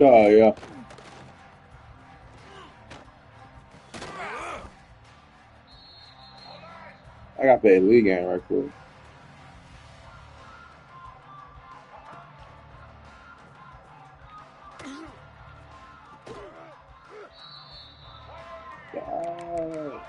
Oh, yeah. I got the league game right quick. God.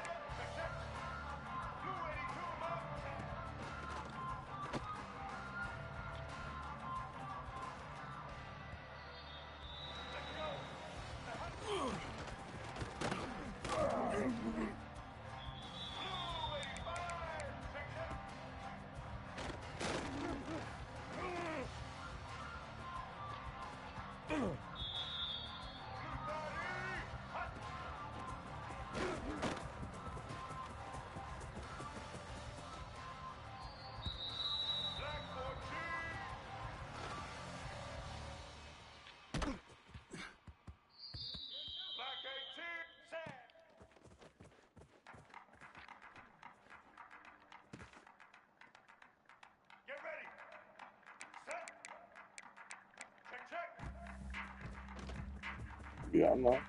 Yeah, I know.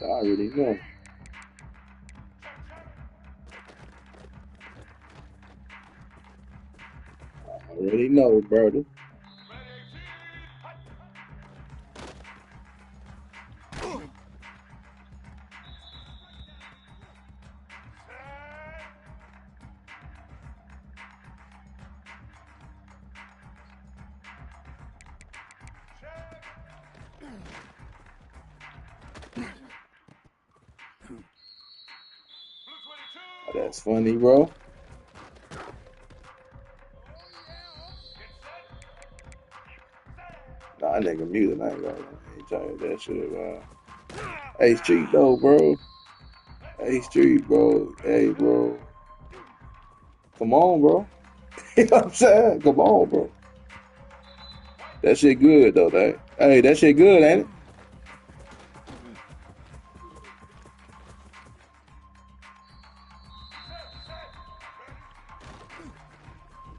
I already know. I already know, brother. Oh, that's funny, bro. Nah, that nigga muted. I ain't gonna lie. I ain't trying that shit, man. Hey, Street, though, bro. Hey, Street, bro. Hey, bro. Come on, bro. You know what I'm saying? Come on, bro. That shit good, though, that. Hey, that shit good, ain't it?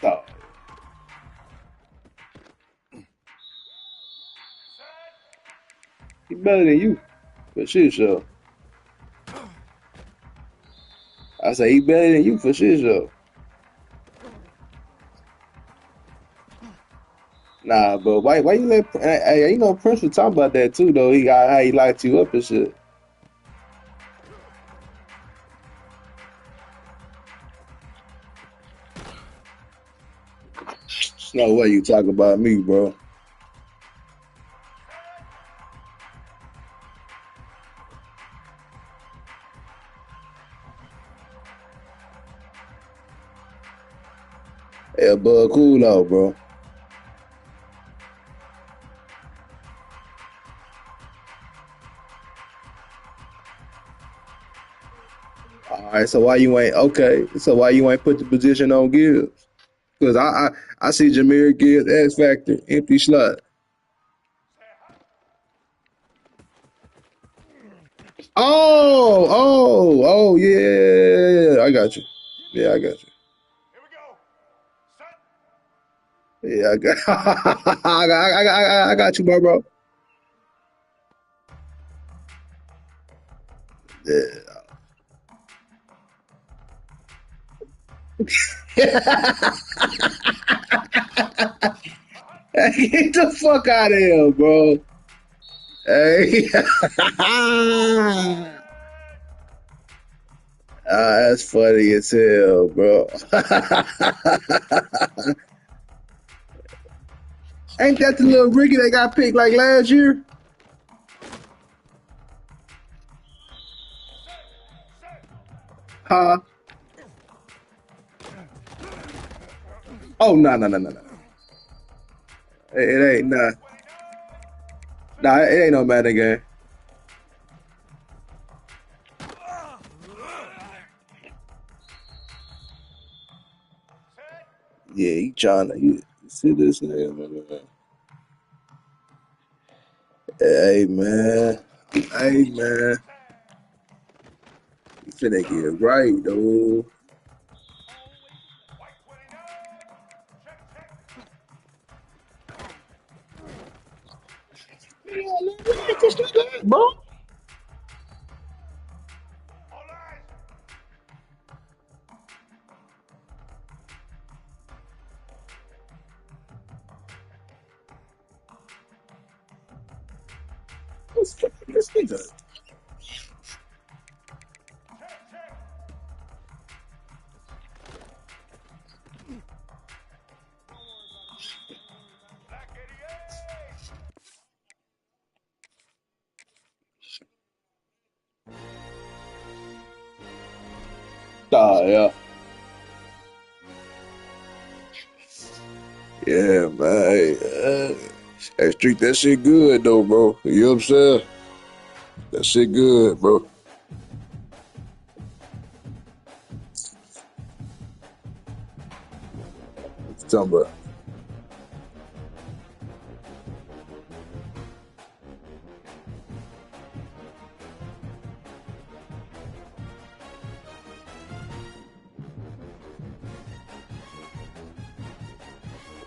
Oh, he better than you. For shit, sure. I say he better than you for shit, sure. Nah, but why you let? Hey, you know Prince was talking about that too, though. He got how he locked you up and shit. There's no way you talking about me, bro. Yeah, bud, cool out, bro. All right, so why you ain't okay? So why you ain't put the position on Gibbs? Because I see Jameer Gibbs X Factor empty slot. Oh, yeah. I got you. Yeah, I got you. Yeah, I got, I got you, bro. Yeah. Get the fuck out of here, bro. Hey. That's funny as hell, bro. Ain't that the little Ricky that got picked like last year? Huh? Oh, no. It ain't nah. Nah, it ain't no Madden game. Yeah, he trying to you see this nigga, man. Hey man. Hey man. You finna get right, though. Bro. This nigga. Yeah. Yeah, man. Hey, Street, that shit good though, bro. You know what I'm saying? That shit good, bro. What you talking about?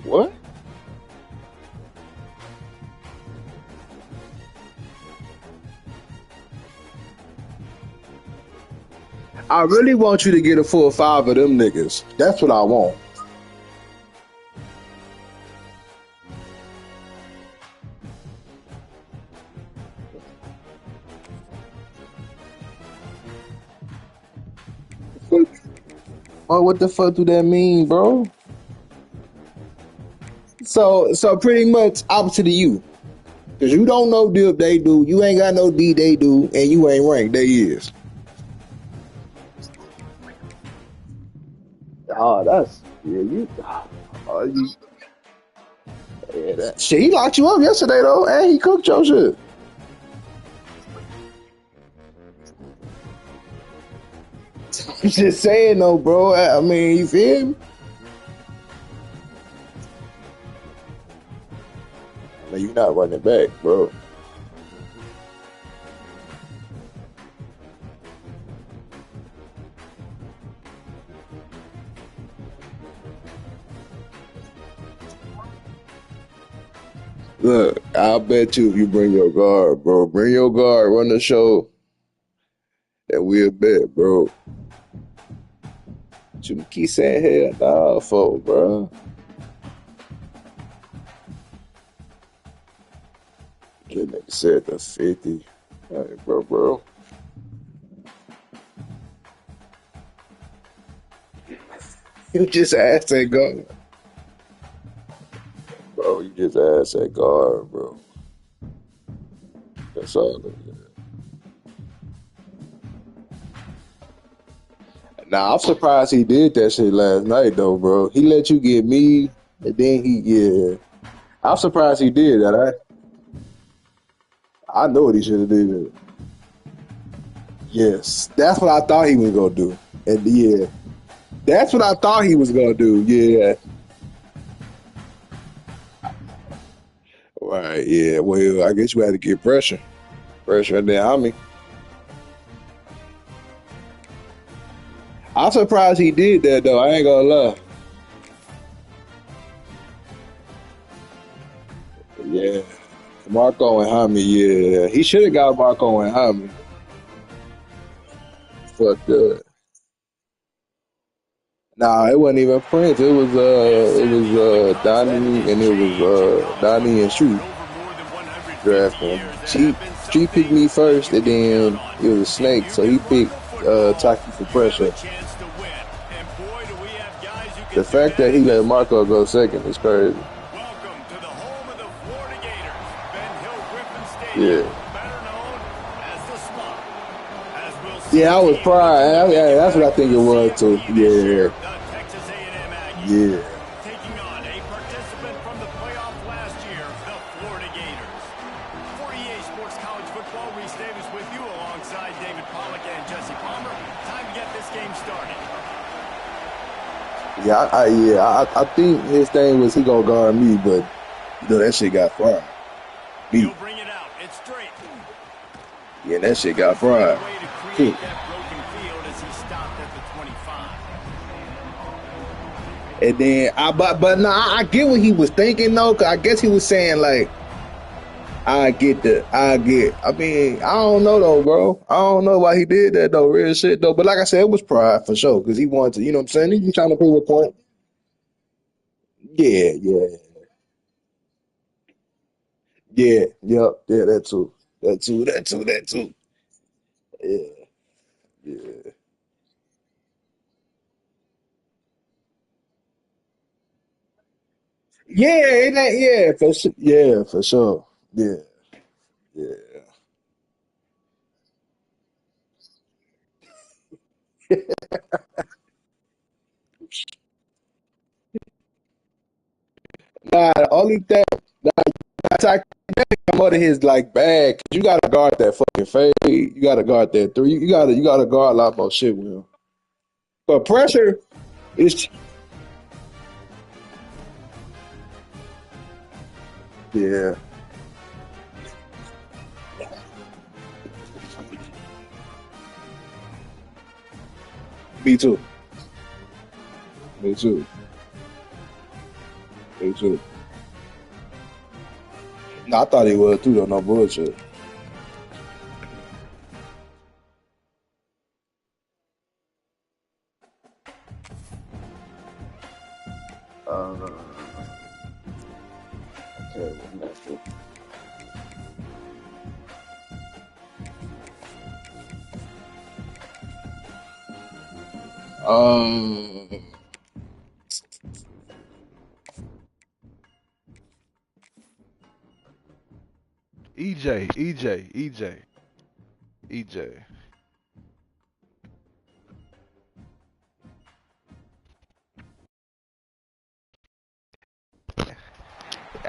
What? I really want you to get a full five of them niggas. That's what I want. Oh, what the fuck do that mean, bro? So pretty much opposite of you. Cause you don't know dip, they do. You ain't got no D, they do, and you ain't ranked, they is. Oh, that's yeah, you, yeah, shit. He locked you up yesterday though, and he cooked your shit. I'm just saying though, bro. I mean, you feel me? I mean, you not running back, bro. Look, I'll bet you if you bring your guard, bro, bring your guard, run the show, and we'll bet, bro. You keep saying hell nah, for, bro. That nigga said the 50. All right, bro. You just asked that guard. Bro, you just asked that guard, bro. That's all. Nah, I'm surprised he did that shit last night, though, bro. He let you get me, and then yeah. I'm surprised he did that. I know what he should have did. Yes, that's what I thought he was gonna do. And yeah, that's what I thought he was gonna do. Yeah. Right. Yeah. Well, I guess you had to get pressure, and then I'm surprised he did that though. I ain't gonna lie. Yeah. Marco and Hami, yeah. He should have got Marco and Hami. Fucked up. Nah, it wasn't even Prince. It was Donnie and it was Donnie and Shoot drafting. She picked me first and then it was Snake, so he picked Taki for pressure. The fact that he let Marco go second is crazy. Yeah. Yeah, I was pride. Yeah, that's what I think it was too. Yeah. Yeah. Taking on a participant from the playoff last year, the Florida Gators. For EA Sports College Football, Reese Davis with you alongside David Pollack and Jesse Palmer. Time to get this game started. I think his thing was he gonna guard me, but you know that shit got fried. He'll bring it out. It's straight. Yeah, that shit got fried. Create that broken field as he stopped at the 25. And then but no, I get what he was thinking though, cause I guess he was saying like I mean, I don't know though, bro. I don't know why he did that though, real shit though. But like I said, it was pride for sure, because he wanted to, you know what I'm saying? He trying to prove a point. Yeah. Yeah, that too. Yeah, yeah. Yeah, it ain't, yeah, for sure. Yeah, yeah. Nah, the only thing attack come out of his like bag. 'Cause you gotta guard that fucking fade. You gotta guard that three. You gotta guard a lot more shit with him. But pressure is yeah. Me too. Me too. Me too. No, I thought he was too though. No bullshit. EJ.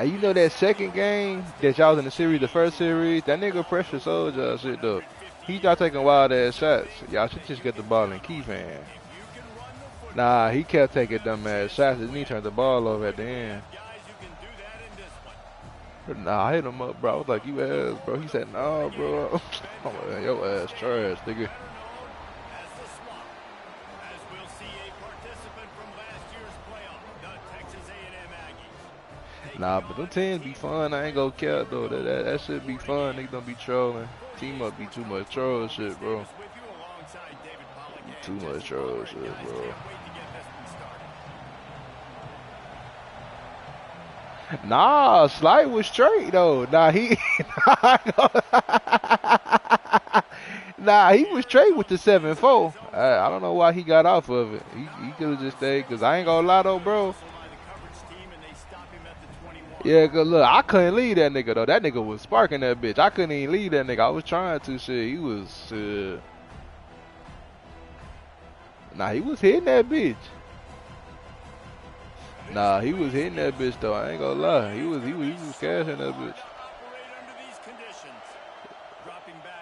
You know that second game that y'all was in the series, the first series, that nigga pressure sold y'all shit though. He started taking wild ass shots. Y'all should just get the ball and keep fan. Nah, he kept taking dumb ass shots and he turned the ball over at the end. Nah, I hit him up, bro. I was like, you ass, bro. He said, nah, bro. I'm like, your ass trash, nigga. Nah, but them teams be fun. I ain't gonna care though. That shit be fun. Niggas don't be trolling. Team up be too much troll shit, bro. Too much troll shit, bro. Nah, Slight was straight though. Nah, nah, he was straight with the 7-4. I don't know why he got off of it. He could have just stayed. Cause I ain't gonna lie though, bro. Yeah, cause look, I couldn't leave that nigga though. That nigga was sparking that bitch. I couldn't even leave that nigga. I was trying to shit. He was Nah, he was hitting that bitch. Nah, he was hitting that bitch though. I ain't gonna lie. He was cashing that bitch.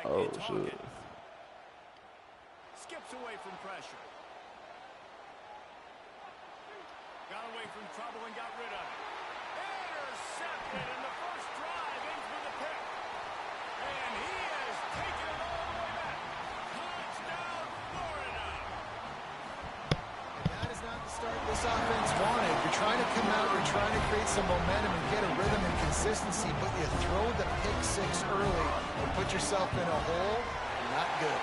Oh shit. Skips away from pressure. Got away from trouble and got rid of it. Intercepted in the first drive in for the pick. And he has taken it all the way back. Touchdown, Florida. And that is not the start this offense wanted. You're trying to come out, you're trying to create some momentum and get a rhythm and consistency, but you throw the pick six early and put yourself in a hole. Not good.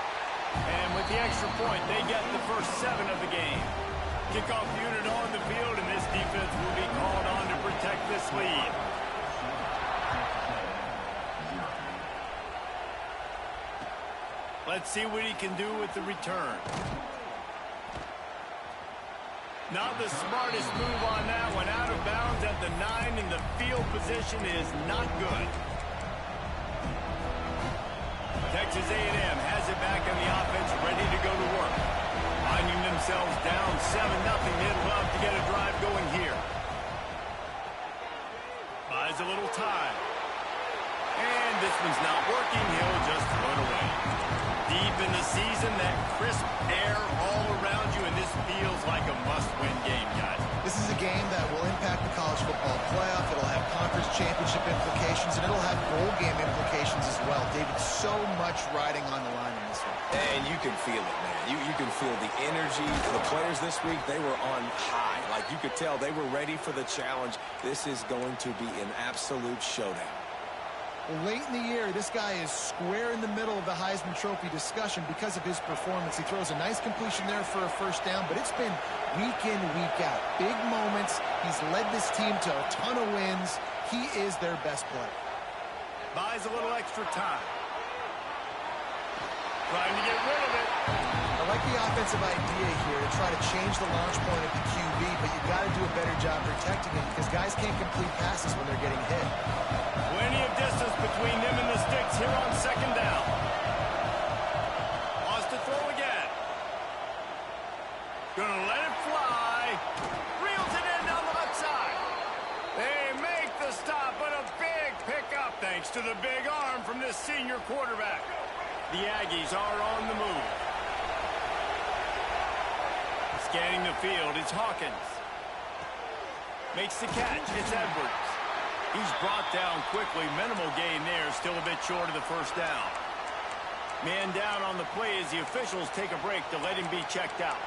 And with the extra point, they get the first 7 of the game. Kickoff unit on the field, and this defense will be called on to protect this lead. Let's see what he can do with the return. Not the smartest move on that one. Out of bounds at the 9, and the field position is not good. Texas A&M has it back on the offense, ready to go to work. Finding themselves down 7-0, they'd love to get a drive going here. Buys a little time. And this one's not working. He'll just throw it away. Deep in the season, that crisp air all around you, and this feels like a must-win game, guys. This is a game that will impact the college football playoff. It'll have conference championship implications, and it'll have bowl game implications as well. David, so much riding on the line in this one. And you can feel it, man. You can feel the energy. The players this week, they were on high. Like you could tell, they were ready for the challenge. This is going to be an absolute showdown. Late in the year, this guy is square in the middle of the Heisman Trophy discussion because of his performance. He throws a nice completion there for a first down, but it's been week in, week out. Big moments. He's led this team to a ton of wins. He is their best player. Buys a little extra time. Trying to get rid of it. I like the offensive idea here to try to change the launch point of the QB, but you got to do a better job protecting it because guys can't complete passes when they're getting hit. Plenty of distance between them and the sticks here on second down. Wants to throw again. Gonna let it fly. Reels it in down the left side. They make the stop, but a big pickup thanks to the big arm from this senior quarterback. The Aggies are on the move. Scanning the field, it's Hawkins. Makes the catch, it's Edwards. He's brought down quickly. Minimal gain there, still a bit short of the first down. Man down on the play as the officials take a break to let him be checked out.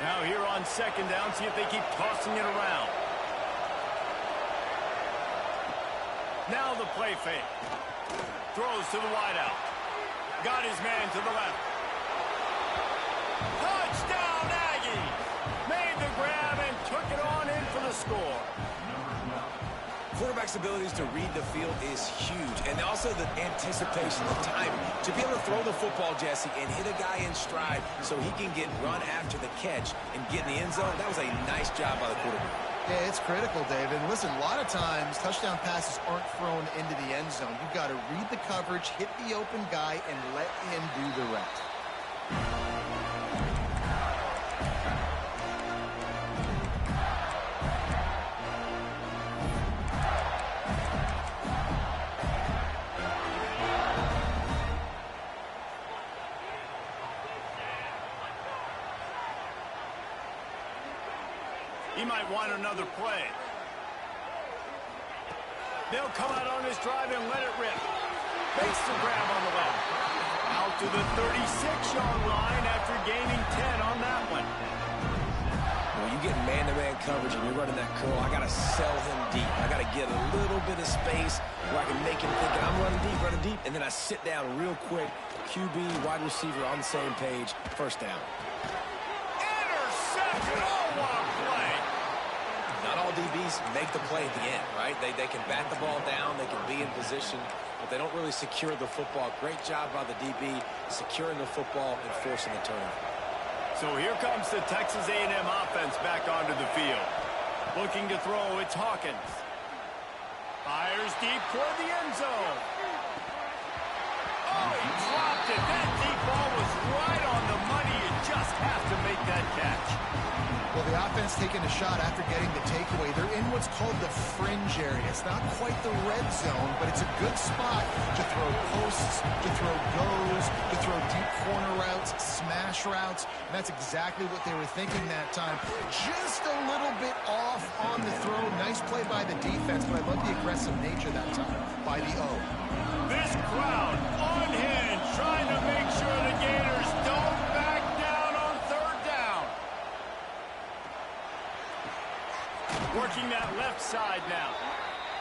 Now here on second down, see if they keep tossing it around. Now the play fake. Throws to the wideout. Got his man to the left. Touchdown, Aggies! Made the grab and took it on in for the score. quarterback's abilities to read the field is huge. And also the anticipation, the timing. To be able to throw the football, Jesse, and hit a guy in stride so he can get run after the catch and get in the end zone, that was a nice job by the quarterback. Yeah, it's critical, David. And listen, a lot of times touchdown passes aren't thrown into the end zone. You've got to read the coverage, hit the open guy, and let him do the rest. He might want another play. They'll come out on this drive and let it rip. Makes the grab on the left. Out to the 36-yard line after gaining 10 on that one. When you get man-to-man coverage and you're running that curl, I got to sell him deep. I got to get a little bit of space where I can make him think I'm running deep, and then I sit down real quick. QB, wide receiver on the same page. First down. Intercepted. Oh, what a play. Not all DBs make the play at the end, right? They can bat the ball down, they can be in position, but they don't really secure the football. Great job by the DB securing the football and forcing the turnover. So here comes the Texas A&M offense back onto the field. Looking to throw, it's Hawkins. Fires deep toward the end zone. Oh, he dropped it. That deep ball was right on the money. You just have to make that catch. Well, the offense taking a shot after getting the takeaway. They're in what's called the fringe area. It's not quite the red zone, but it's a good spot to throw posts, to throw goes, to throw deep corner routes, smash routes. And that's exactly what they were thinking that time. Just a little bit off on the throw. Nice play by the defense, but I love the aggressive nature that time by the O. This crowd unhinged, trying to make sure the Gators don't back down on third down. Working that left side now.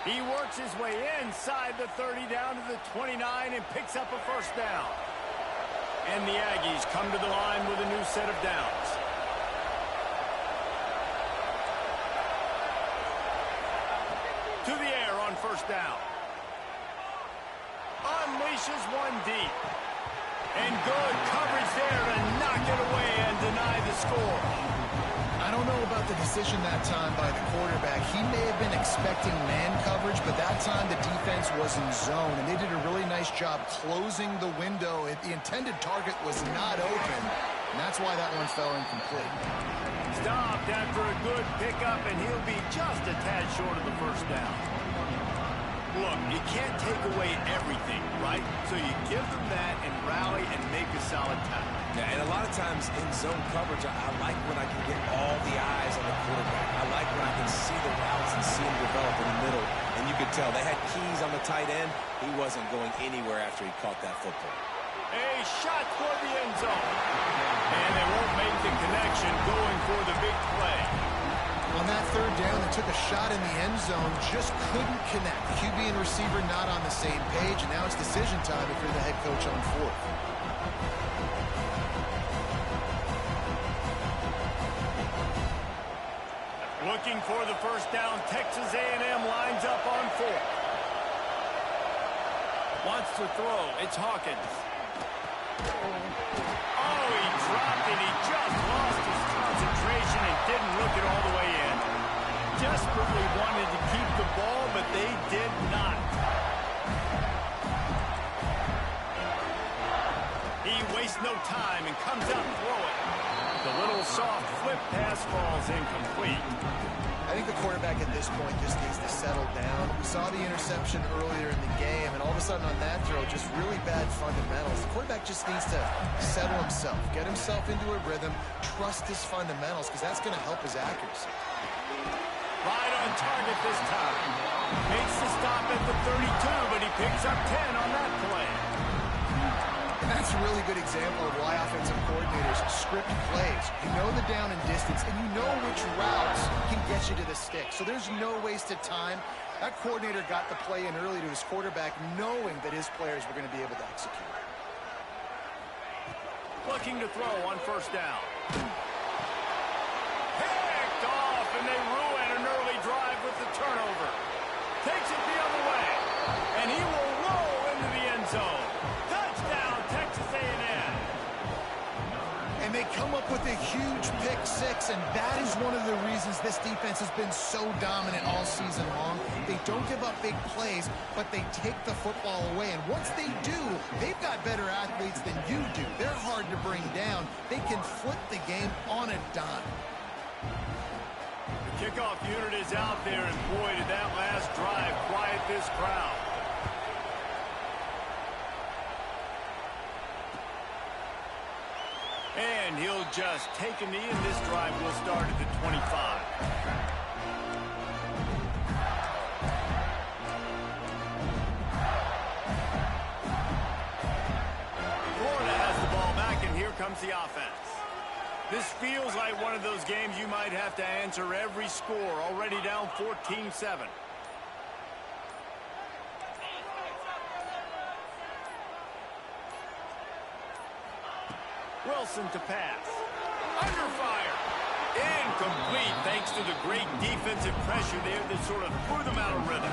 He works his way inside the 30 down to the 29 and picks up a first down. And the Aggies come to the line with a new set of downs. To the air on first down. Unleashes one deep. And good coverage there to knock it away and deny the score. I don't know about the decision that time by the quarterback. He may have been expecting man coverage, but that time the defense was in zone, and they did a really nice job closing the window. The intended target was not open, and that's why that one fell incomplete. Stopped after a good pickup, and he'll be just a tad short of the first down. Look, you can't take away everything, right? So you give them that and rally and make a solid tackle. Yeah, and a lot of times in zone coverage, I like when I can get all the eyes on the quarterback. I like when I can see the routes and see them develop in the middle. And you could tell they had keys on the tight end. He wasn't going anywhere after he caught that football. A shot toward the end zone. And they won't make the connection going for the big play. On that third down, they took a shot in the end zone, just couldn't connect. QB and receiver not on the same page, and now it's decision time if you're the head coach on fourth. Looking for the first down, Texas A&M lines up on fourth. Wants to throw, it's Hawkins. Oh, he dropped it, he just lost his concentration and didn't look it all the way in. Desperately wanted to keep the ball, but they did not. He wastes no time and comes out throwing. The little soft flip pass falls incomplete. I think the quarterback at this point just needs to settle down. We saw the interception earlier in the game, and all of a sudden on that throw, just really bad fundamentals. The quarterback just needs to settle himself, get himself into a rhythm, trust his fundamentals, because that's going to help his accuracy. Right on target this time. Makes the stop at the 32, but he picks up 10 on that play. And that's a really good example of why offensive coordinators script plays. You know the down and distance, and you know which routes can get you to the stick. So there's no wasted time. That coordinator got the play in early to his quarterback, knowing that his players were going to be able to execute. Looking to throw on first down. Picked off, and they ruin an early drive with the turnover. Takes it Yes, and that is one of the reasons this defense has been so dominant all season long. They don't give up big plays, but they take the football away. And once they do, they've got better athletes than you do. They're hard to bring down. They can flip the game on a dime. The kickoff unit is out there, and boy, did that last drive quiet this crowd. And he'll just take a knee, and this drive will start at the 25. Florida has the ball back, and here comes the offense. This feels like one of those games you might have to answer every score, already down 14-7. Wilson to pass. Under fire. Incomplete thanks to the great defensive pressure there that sort of threw them out of rhythm.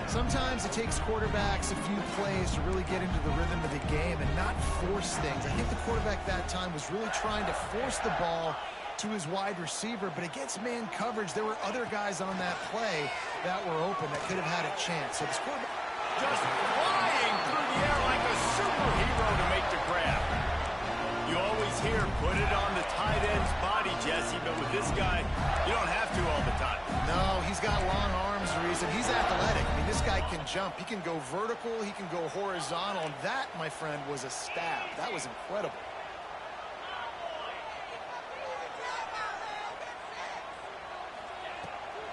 Sometimes it takes quarterbacks a few plays to really get into the rhythm of the game and not force things. I think the quarterback that time was really trying to force the ball to his wide receiver, but against man coverage, there were other guys on that play that were open that could have had a chance. So the quarterback just flying through the air like a superhero to make the grab. You always hear, put it on the tight end's body, Jesse, but with this guy, you don't have to all the time. No, he's got long arms, Reese, and he's athletic. I mean, this guy can jump. He can go vertical. He can go horizontal. And that, my friend, was a stab. That was incredible.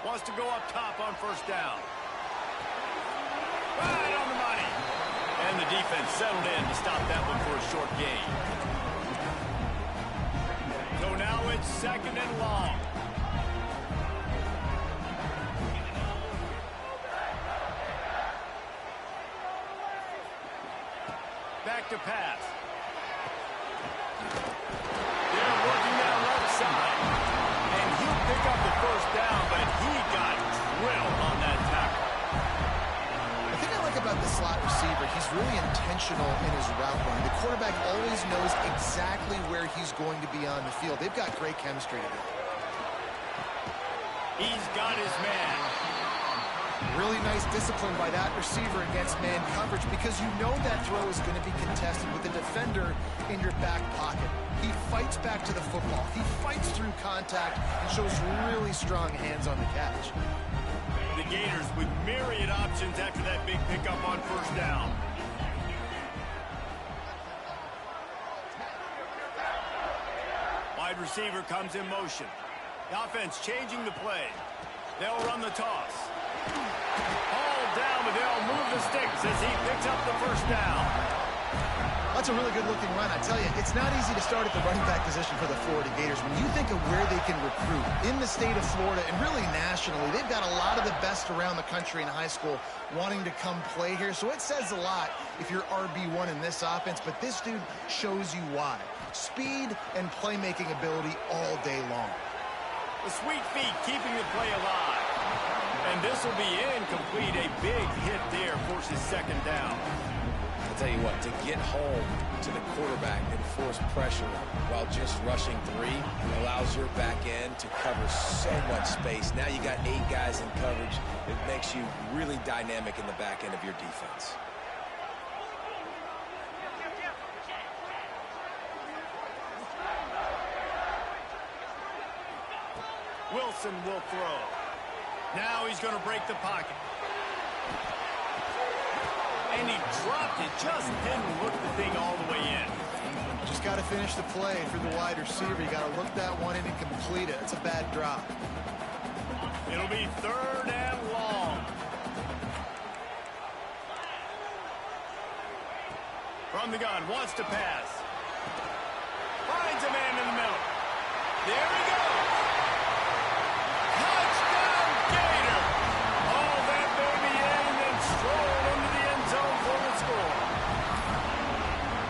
Wants to go up top on first down. Right on the money. And the defense settled in to stop that one for a short gain. So now it's second and long. Back to pass. They're working that left side. And he'll pick up the first down, but he got drilled on that tackle. The thing I like about the slot receiver, he's really intentional in his route running. The quarterback always knows exactly where he's going to be on the field. They've got great chemistry together. He's got his man. Really nice discipline by that receiver against man coverage because you know that throw is going to be contested with the defender in your back pocket. He fights back to the football. He fights through contact and shows really strong hands on the catch. The Gators with myriad options after that big pickup on first down. Wide receiver comes in motion. The offense changing the play. They'll run the toss. All down, but they'll move the sticks as he picks up the first down. That's a really good-looking run. I tell you, it's not easy to start at the running back position for the Florida Gators. When you think of where they can recruit in the state of Florida and really nationally, they've got a lot of the best around the country in high school wanting to come play here. So it says a lot if you're RB1 in this offense, but this dude shows you why. Speed and playmaking ability all day long. The sweet feet keeping the play alive. And this will be incomplete. A big hit there forces second down. I'll tell you what, to get home to the quarterback and force pressure while just rushing three allows your back end to cover so much space. Now you got 8 guys in coverage. It makes you really dynamic in the back end of your defense. Wilson will throw. Now he's going to break the pocket. And he dropped it, just didn't look the thing all the way in. Just got to finish the play for the wide receiver. You got to look that one in and complete it. It's a bad drop. It'll be third and long. From the gun, wants to pass. Finds a man in the middle. There he goes. Touchdown, Gator. All that baby in and then strolled into the end zone for the score.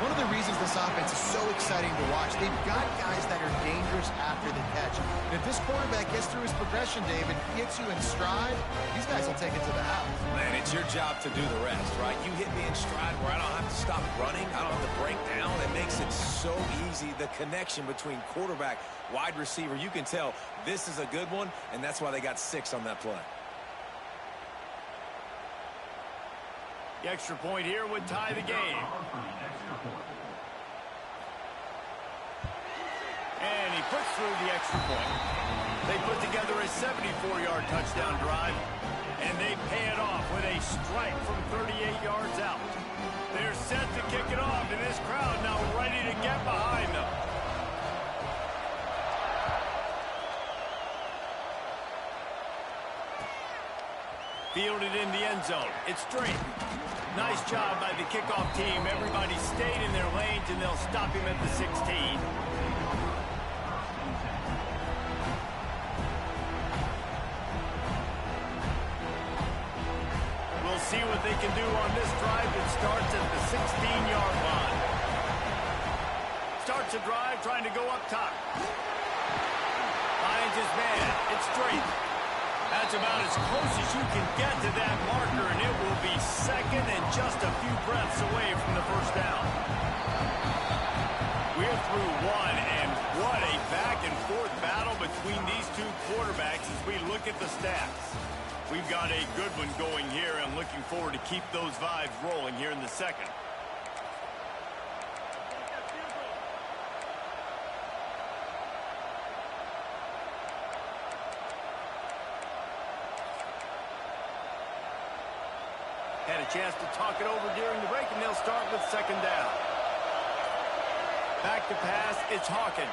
One of the reasons this offense is so exciting to watch. They've got guys that are dangerous after the catch. And if this quarterback gets through his progression, David, gets you in stride, these guys will take it to the house. Man, it's your job to do the rest, right? You hit me in stride where I don't have to stop running. I don't have to break down. It makes it so easy. The connection between quarterback, wide receiver, you can tell this is a good one, and that's why they got 6 on that play. The extra point here would tie the game. And he puts through the extra point. They put together a 74-yard touchdown drive, and they pay it off with a strike from 38 yards out. They're set to kick it off, and this crowd now ready to get behind them. Fielded in the end zone. It's straight. Nice job by the kickoff team. Everybody stayed in their lanes, and they'll stop him at the 16. We'll see what they can do on this drive that starts at the 16-yard line. Starts a drive trying to go up top. Finds his man. It's straight. That's about as close as you can get to that marker, and it will be second and just a few breaths away from the first down. We're through one, and what a back-and-forth battle between these two quarterbacks as we look at the stats. We've got a good one going here, and looking forward to keep those vibes rolling here in the second. Had a chance to talk it over during the break, and they'll start with second down. Back to pass, it's Hawkins.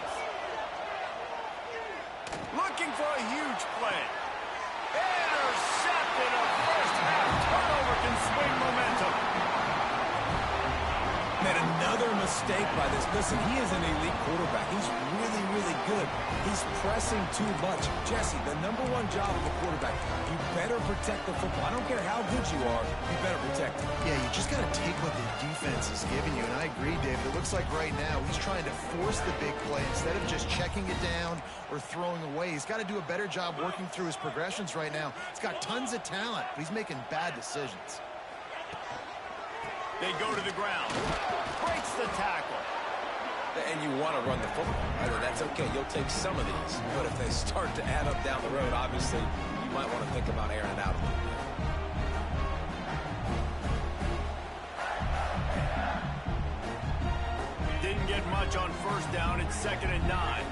Looking for a huge play. Intercepted. A first-half turnover can swing momentum. Man, another mistake by this. Listen, he is an elite quarterback. He's really, really good. He's pressing too much. Jesse, the #1 job of the quarterback, you better protect the football. I don't care how good you are, you better protect it. Yeah, you just got to take what the defense is giving you. And I agree, David. It looks like right now he's trying to force the big play instead of just checking it down or throwing away. He's got to do a better job working through his progressions right now. He's got tons of talent, but he's making bad decisions. They go to the ground. Breaks the tackle. And you want to run the football. Either that's okay, you'll take some of these. But if they start to add up down the road, obviously, you might want to think about airing it out a little bit. Didn't get much on first down. It's 2nd and 9.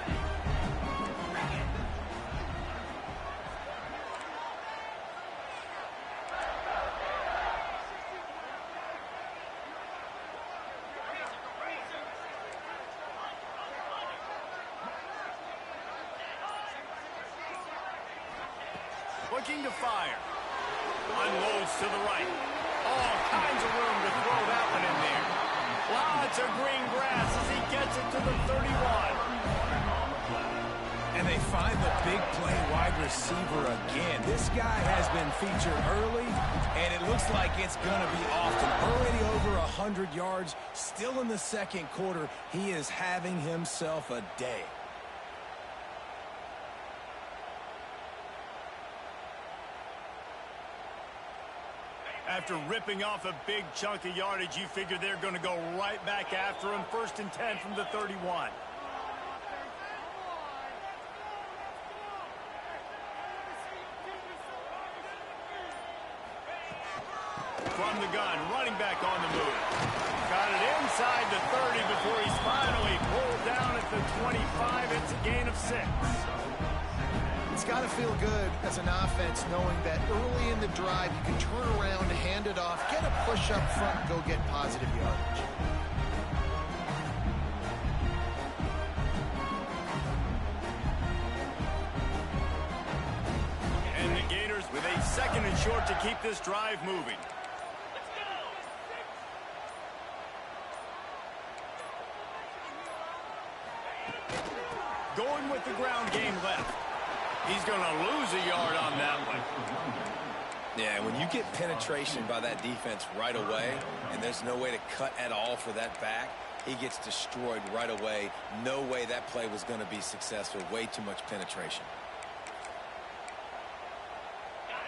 Looking to fire. Unloads to the right. All kinds of room to throw that one in there. Lots of green grass as he gets it to the 31. And they find the big play wide receiver again. This guy has been featured early, and it looks like it's going to be often. Already over 100 yards, still in the second quarter. He is having himself a day. After ripping off a big chunk of yardage, you figure they're going to go right back after him. 1st and 10 from the 31. From the gun, running back on the move. Got it inside the 30 before he's finally pulled down at the 25. It's a gain of 6. It's got to feel good as an offense knowing that early in the drive you can turn around, hand it off, get a push up front, and go get positive yardage. And the Gators with a 2nd and short to keep this drive moving. Going with the ground game left. He's going to lose a yard on that one. Yeah, when you get penetration by that defense right away, and there's no way to cut at all for that back, he gets destroyed right away. No way that play was going to be successful. Way too much penetration.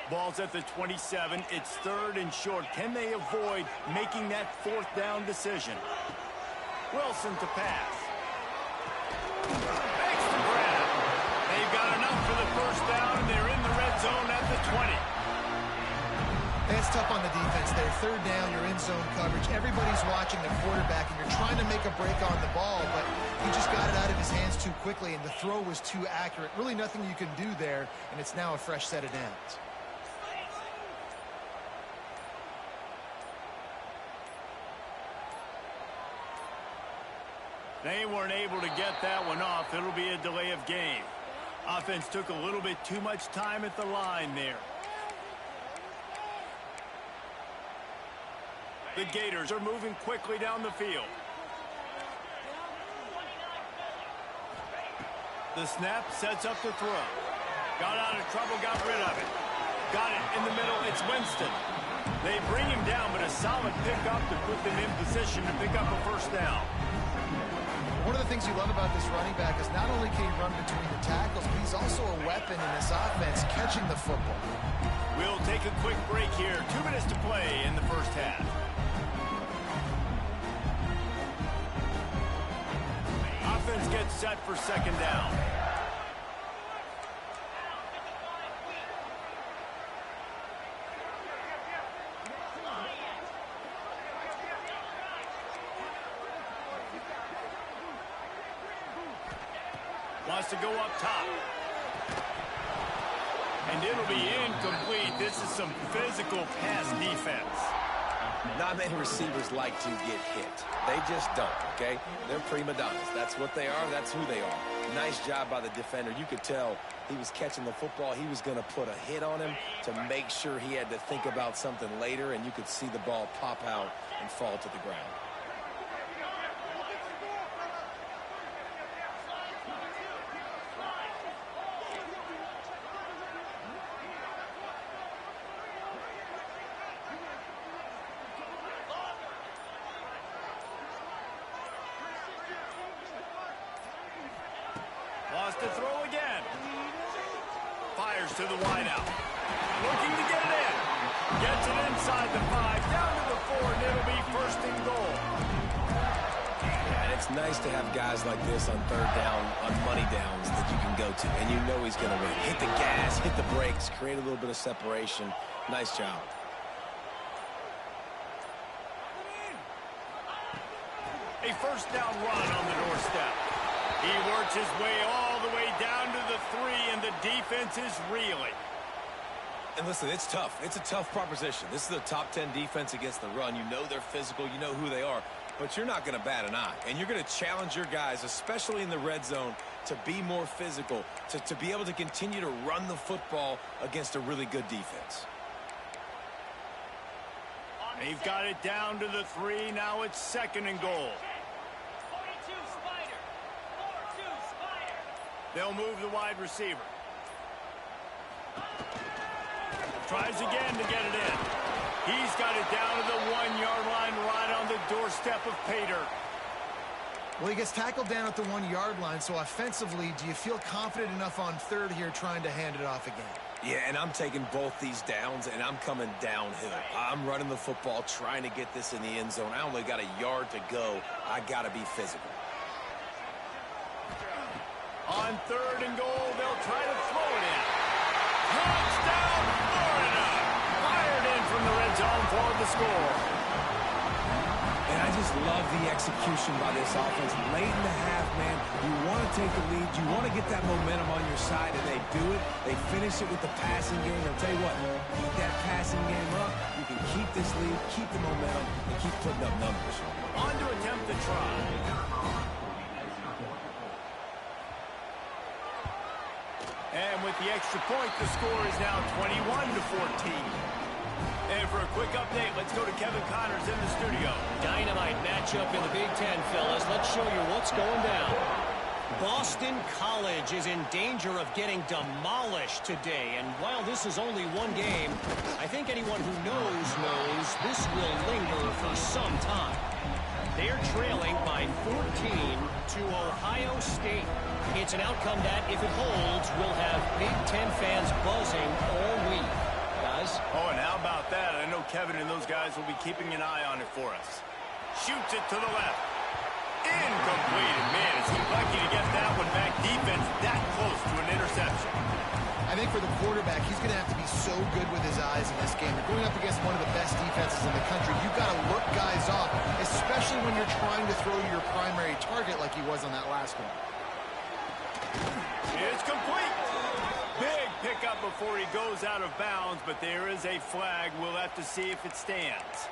Ball's at the 27. It's 3rd and short. Can they avoid making that 4th down decision? Wilson to pass. Makes the grab. They've got enough for the 1st down, and they're in the red zone at the 20. That's tough on the defense there. 3rd down, you're in zone coverage. Everybody's watching the quarterback, and you're trying to make a break on the ball, but he just got it out of his hands too quickly, and the throw was too accurate. Really nothing you can do there, and it's now a fresh set of downs. They weren't able to get that one off. It'll be a delay of game. Offense took a little bit too much time at the line there. The Gators are moving quickly down the field. The snap sets up the throw. Got out of trouble, got rid of it. Got it in the middle, it's Winston. They bring him down, but a solid pickup to put them in position to pick up a 1st down. One of the things you love about this running back is not only can he run between the tackles, but he's also a weapon in this offense, catching the football. We'll take a quick break here. 2 minutes to play in the 1st half. Offense gets set for 2nd down. Wants to go up top. And it'll be incomplete. This is some physical pass defense. Not many receivers like to get hit. They just don't, okay? They're prima donnas. That's what they are. That's who they are. Nice job by the defender. You could tell he was catching the football. He was going to put a hit on him to make sure he had to think about something later, and you could see the ball pop out and fall to the ground. Lost to throw again. Fires to the wideout. Looking to get it in. Gets it inside the 5, down to the 4, and it'll be 1st and goal. And it's nice to have guys like this on 3rd down, on money downs that you can go to, and you know he's going to win. Hit the gas, hit the brakes, create a little bit of separation. Nice job. A 1st down run on the doorstep. He works his way all the way down to the 3, and the defense is reeling. And listen, it's tough. It's a tough proposition. This is a top 10 defense against the run. You know they're physical. You know who they are. But you're not going to bat an eye. And you're going to challenge your guys, especially in the red zone, to be more physical, to be able to continue to run the football against a really good defense. They've got it down to the 3. Now it's 2nd and goal. They'll move the wide receiver. Tries again to get it in. He's got it down to the 1-yard line, right on the doorstep of Pater. Well, he gets tackled down at the 1-yard line, so offensively, do you feel confident enough on 3rd here trying to hand it off again? Yeah, and I'm taking both these downs, and I'm coming downhill. I'm running the football, trying to get this in the end zone. I only got a yard to go. I got to be physical. On 3rd and goal, they'll try to throw it in. Touchdown, Florida! Fired in from the red zone for the score. And I just love the execution by this offense. Late in the half, man, you want to take the lead. You want to get that momentum on your side, and they do it. They finish it with the passing game. I'll tell you what, keep that passing game up. You can keep this lead, keep the momentum, and keep putting up numbers. On to attempt the try. And with the extra point, the score is now 21-14. And for a quick update, let's go to Kevin Connors in the studio. Dynamite matchup in the Big Ten, fellas. Let's show you what's going down. Boston College is in danger of getting demolished today. And while this is only one game, I think anyone who knows this will linger for some time. They are trailing by 14 to Ohio State. It's an outcome that, if it holds, will have Big Ten fans buzzing all week. Guys? Oh, and how about that? I know Kevin and those guys will be keeping an eye on it for us. Shoots it to the left. Incomplete. Man, is he lucky to get that one back. Defense that close to an interception. I think for the quarterback, he's going to have to be so good with his eyes in this game. You're going up against one of the best defenses in the country. You've got to look guys off, especially when you're trying to throw to your primary target like he was on that last one. It's complete. Big pickup before he goes out of bounds, but there is a flag. We'll have to see if it stands.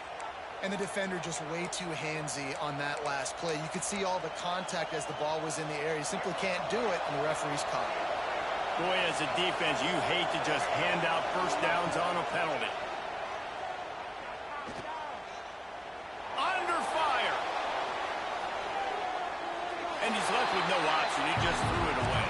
And the defender just way too handsy on that last play. You could see all the contact as the ball was in the air. He simply can't do it, and the referee's caught it. Boy, as a defense, you hate to just hand out first downs on a penalty. Under fire. And he's left with no option. He just threw it away.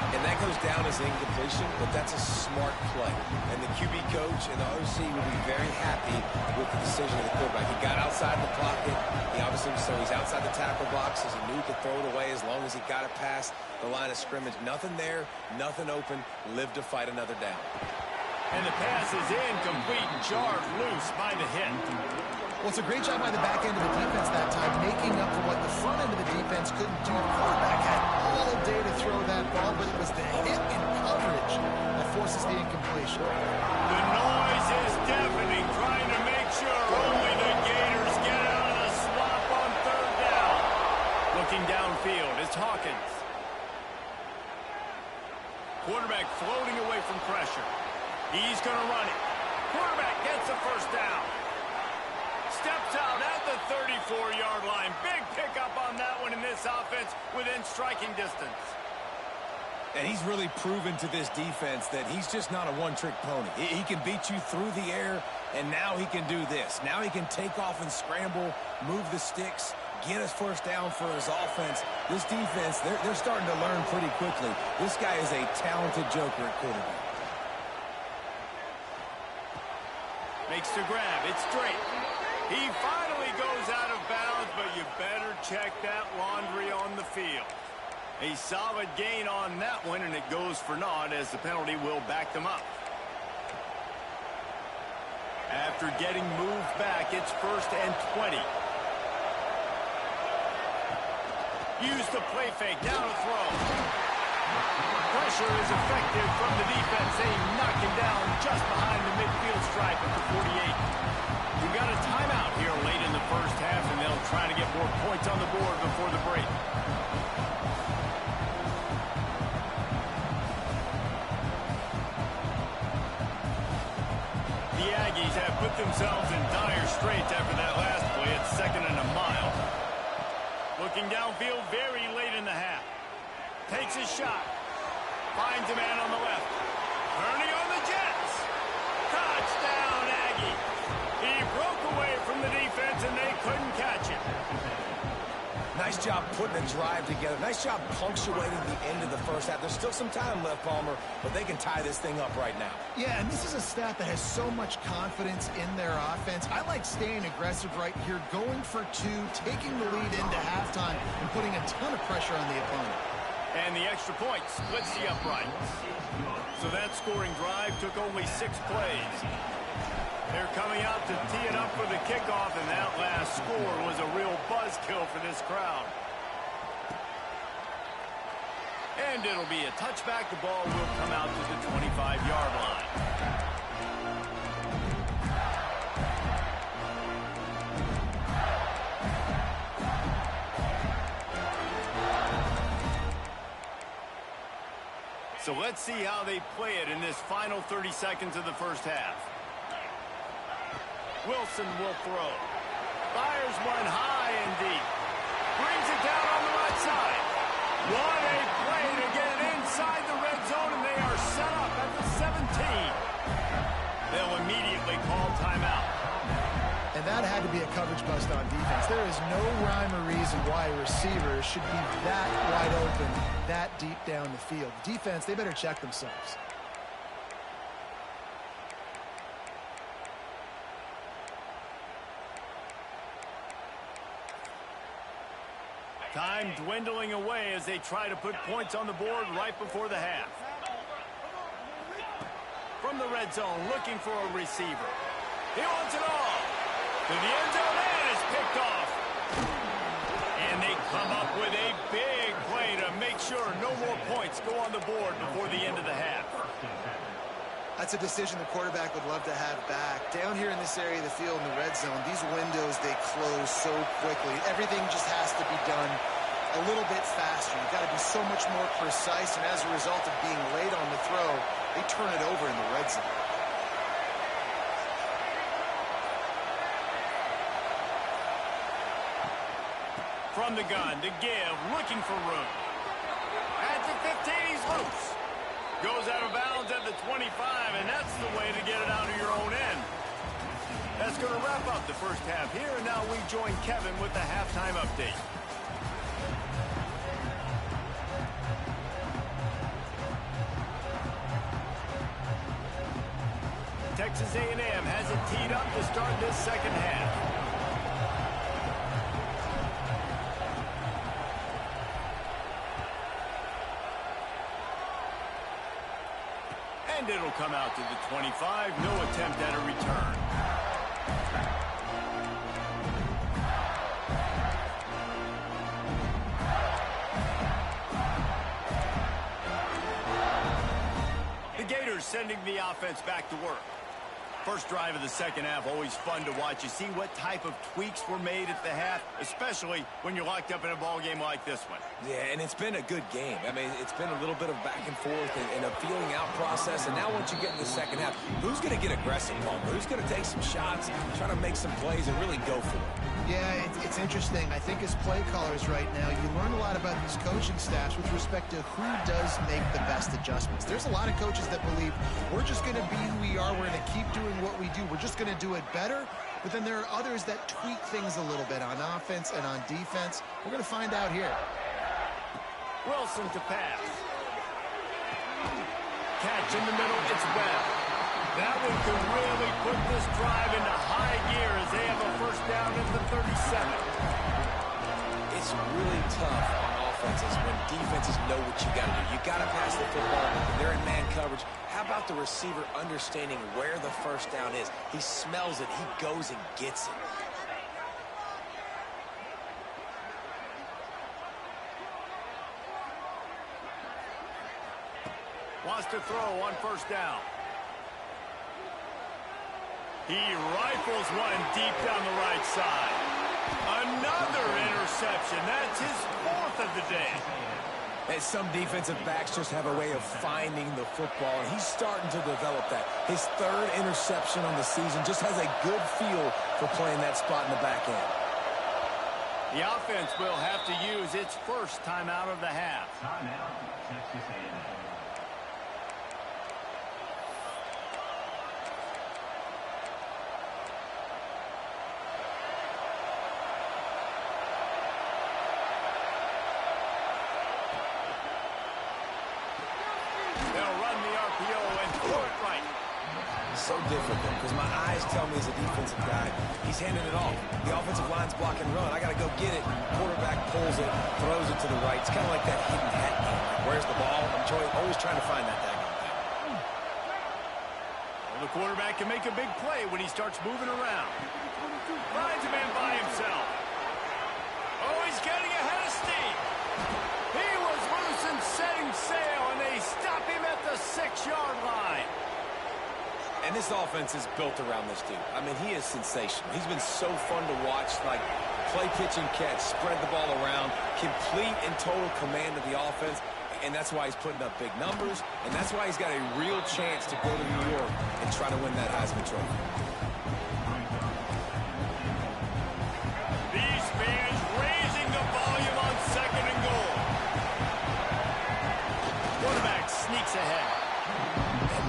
And that goes down as incompletion, but that's a smart play. And the QB coach and the OC will be very happy with the decision of the quarterback. He got outside the pocket. He obviously, so he's outside the tackle boxes. He knew to throw it away as long as he got it past the line of scrimmage. Nothing there, nothing open. Live to fight another down. And the pass is incomplete, jarred loose by the hit. Well, it's a great job by the back end of the defense that time, making up for what the front end of the defense couldn't do. The quarterback had all day to throw that ball, but it was the hit in coverage that forces the incompletion. The noise is deafening, trying to make sure only the Gators get out of the swamp on third down. Looking downfield, it's Hawkins. Quarterback floating away from pressure. He's going to run it. Quarterback gets the first down. Steps out at the 34-yard line. Big pickup on that one in this offense within striking distance. And he's really proven to this defense that he's just not a one-trick pony. He can beat you through the air, and now he can do this. Now he can take off and scramble, move the sticks, get his first down for his offense. This defense, they're starting to learn pretty quickly. This guy is a talented joker at quarterback. Makes the grab. It's straight. He finally goes out of bounds, but you better check that laundry on the field. A solid gain on that one, and it goes for naught as the penalty will back them up. After getting moved back, it's 1st and 20. Use the play fake, down a throw. Pressure is effective from the defense. They knock him down just behind the midfield stripe at the 48. We've got a timeout here late in the first half, and they'll try to get more points on the board before the break. The Aggies have put themselves in dire straits after that last play. It's 2nd and a mile. Looking downfield very late in the half. Takes a shot. Finds a man on the left. Turning on the Jets. Touchdown, Aggie. He broke away from the defense, and they couldn't catch him. Nice job putting a drive together. Nice job punctuating the end of the first half. There's still some time left, Palmer, but they can tie this thing up right now. Yeah, and this is a staff that has so much confidence in their offense. I like staying aggressive right here, going for two, taking the lead into halftime, and putting a ton of pressure on the opponent. And the extra point splits the uprights. So that scoring drive took only 6 plays. They're coming out to tee it up for the kickoff, and that last score was a real buzzkill for this crowd. And it'll be a touchback. The ball will come out to the 25-yard line. So let's see how they play it in this final 30 seconds of the first half. Wilson will throw. Fires one high and deep. Brings it down on the right side. What a play to get it inside the red zone, and they are set up at the 17. They'll immediately call timeout. And that had to be a coverage bust on defense. There is no rhyme or reason why receivers should be that wide open, that deep down the field. Defense, they better check themselves. Time dwindling away as they try to put points on the board right before the half. From the red zone, looking for a receiver. He wants it all. To the end zone, and it's picked off. And they come up with a big play to make sure no more points go on the board before the end of the half. That's a decision the quarterback would love to have back. Down here in this area of the field in the red zone, these windows, they close so quickly. Everything just has to be done a little bit faster. You've got to be so much more precise, and as a result of being late on the throw, they turn it over in the red zone. From the gun to give, looking for room. At the 15, he's loose. Goes out of bounds at the 25, and that's the way to get it out of your own end. That's going to wrap up the first half here, and now we join Kevin with the halftime update. Texas A&M has it teed up to start this second half. And it'll come out to the 25. No attempt at a return. The Gators sending the offense back to work. First drive of the second half, always fun to watch. You see what type of tweaks were made at the half, especially when you're locked up in a ball game like this one. Yeah, and it's been a good game. I mean, it's been a little bit of back and forth and a feeling out process. And now once you get in the second half, who's going to get aggressive, Palmer? Who's going to take some shots, try to make some plays, and really go for it? Yeah, it's interesting. I think as play callers right now, you learn a lot about these coaching staffs with respect to who does make the best adjustments. There's a lot of coaches that believe we're just going to be who we are. We're going to keep doing what we do. We're just going to do it better. But then there are others that tweak things a little bit on offense and on defense. We're going to find out here. Wilson to pass. Catch in the middle. It's Webb. That one could really put this drive into high gear as they have a first down at the 37. It's really tough on offenses when defenses know what you got to do. You got to pass the football. They're in man coverage. How about the receiver understanding where the first down is? He smells it. He goes and gets it. Wants to throw on first down. He rifles one deep down the right side. Another interception. That's his fourth of the day. And some defensive backs just have a way of finding the football, and he's starting to develop that. His third interception on the season, just has a good feel for playing that spot in the back end. The offense will have to use its first timeout of the half. Timeout, Texas A&M. So difficult because my eyes tell me as a defensive guy, he's handing it off. The offensive line's blocking run. I got to go get it. Quarterback pulls it, throws it to the right. It's kind of like that hidden hat game. Like, where's the ball? I'm always trying to find that daggone thing. Well, the quarterback can make a big play when he starts moving around. Finds a man by himself. Oh, he's getting ahead of steam. He was loose and setting sail, and they stop him at the 6-yard line. And this offense is built around this dude. I mean, he is sensational. He's been so fun to watch, like play, pitch, and catch, spread the ball around, complete and total command of the offense, and that's why he's putting up big numbers, and that's why he's got a real chance to go to New York and try to win that Heisman Trophy. These fans raising the volume on second and goal. Quarterback sneaks ahead.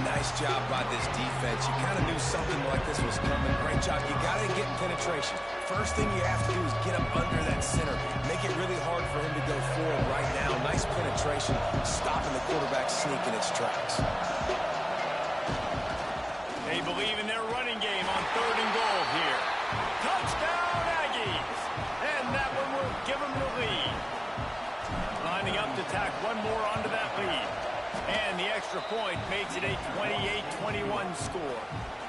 Nice job by this defense. You kind of knew something like this was coming. Great job. You got to get in penetration. First thing you have to do is get him under that center. Make it really hard for him to go forward right now. Nice penetration, stopping the quarterback sneak in its tracks. They believe in their running game on third and goal here. Touchdown, Aggies! And that one will give them the lead. lining up to tack one more onto that lead. And the extra point makes it a 28-21 score.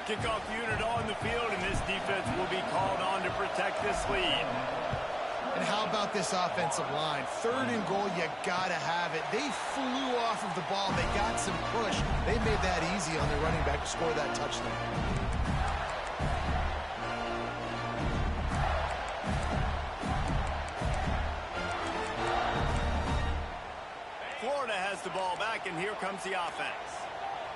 Kickoff unit on the field, and this defense will be called on to protect this lead. And how about this offensive line? 3rd and goal, you gotta have it. They flew off of the ball. They got some push. They made that easy on their running back to score that touchdown. Florida has the ball back, and here comes the offense.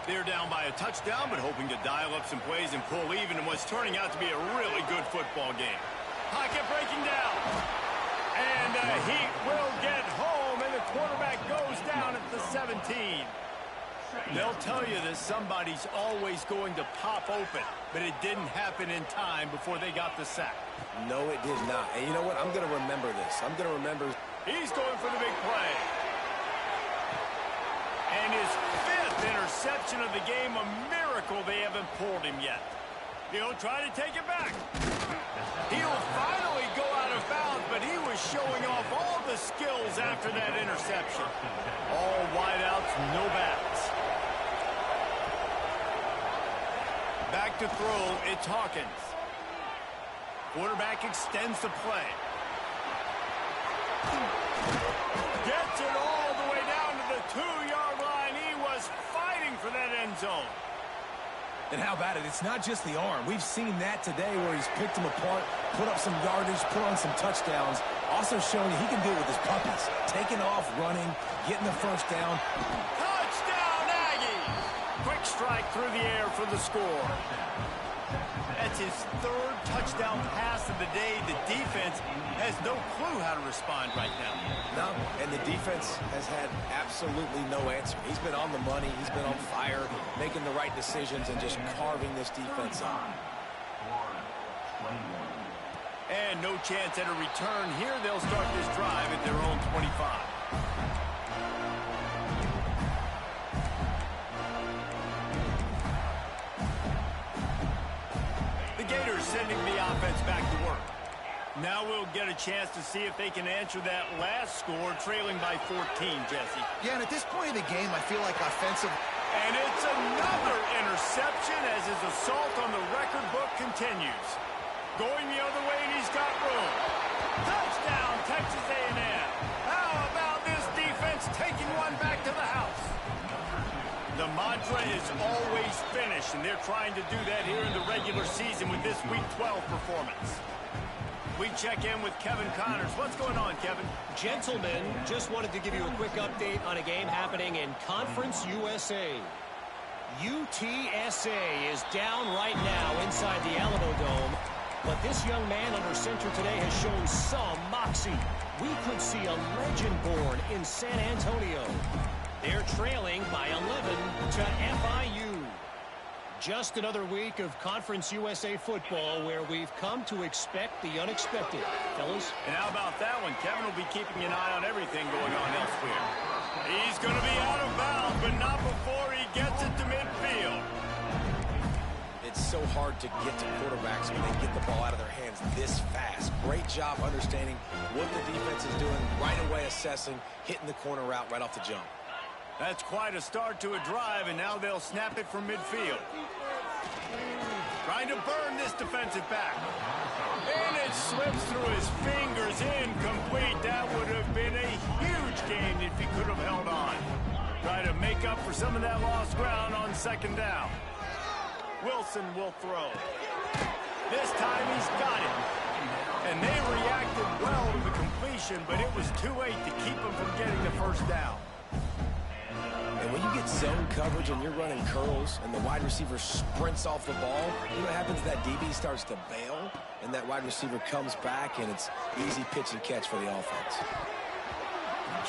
They're down by a touchdown, but hoping to dial up some plays and pull even in what's turning out to be a really good football game. Pocket breaking down. And he will get home, and the quarterback goes down at the 17. They'll tell you that somebody's always going to pop open, but it didn't happen in time before they got the sack. No, it did not. And you know what? I'm going to remember this. I'm going to remember. He's going for the big play. And his 5th interception of the game, a miracle they haven't pulled him yet. He'll try to take it back. He'll finally go out of bounds, but he was showing off all the skills after that interception. All wideouts, no backs. Back to throw, it's Hawkins. Quarterback extends the play. Gets it all the way down to the 2-yard line. He was fighting for that end zone. And how about it? It's not just the arm. We've seen that today where he's picked them apart, put up some yardage, put on some touchdowns. Also showing he can do it with his puppies. Taking off, running, getting the first down. Touchdown, Aggies! Quick strike through the air for the score. That's his 3rd touchdown pass of the day. The defense has no clue how to respond right now. No, and the defense has had absolutely no answer. He's been on the money. He's been on fire, making the right decisions and just carving this defense up. And no chance at a return here. They'll start this drive at their own 25. Sending the offense back to work. Now we'll get a chance to see if they can answer that last score, trailing by 14, Jesse. Yeah, and at this point in the game, I feel like offensive. And it's another interception as his assault on the record book continues. Going the other way, and he's got room. Touchdown, Texas A&M. How about this defense taking one back to the house? The mantra is always finish, and they're trying to do that here in the regular season with this Week 12 performance. We check in with Kevin Connors. What's going on, Kevin? Gentlemen, just wanted to give you a quick update on a game happening in Conference USA. UTSA is down right now inside the Alamo Dome, but this young man under center today has shown some moxie. We could see a legend born in San Antonio. They're trailing by 11 to FIU. Just another week of Conference USA football where we've come to expect the unexpected. Fellas? And how about that one? Kevin will be keeping an eye on everything going on elsewhere. He's going to be out of bounds, but not before he gets it to midfield. It's so hard to get to quarterbacks when they get the ball out of their hands this fast. Great job understanding what the defense is doing, right away assessing, hitting the corner route right off the jump. That's quite a start to a drive, and now they'll snap it from midfield. Trying to burn this defensive back. And it slips through his fingers, incomplete. That would have been a huge gain if he could have held on. Try to make up for some of that lost ground on 2nd down. Wilson will throw. This time he's got it. And they reacted well to the completion, but it was too late to keep him from getting the first down. And when you get zone coverage and you're running curls and the wide receiver sprints off the ball, you know what happens? That DB starts to bail, and that wide receiver comes back, and it's easy pitch and catch for the offense.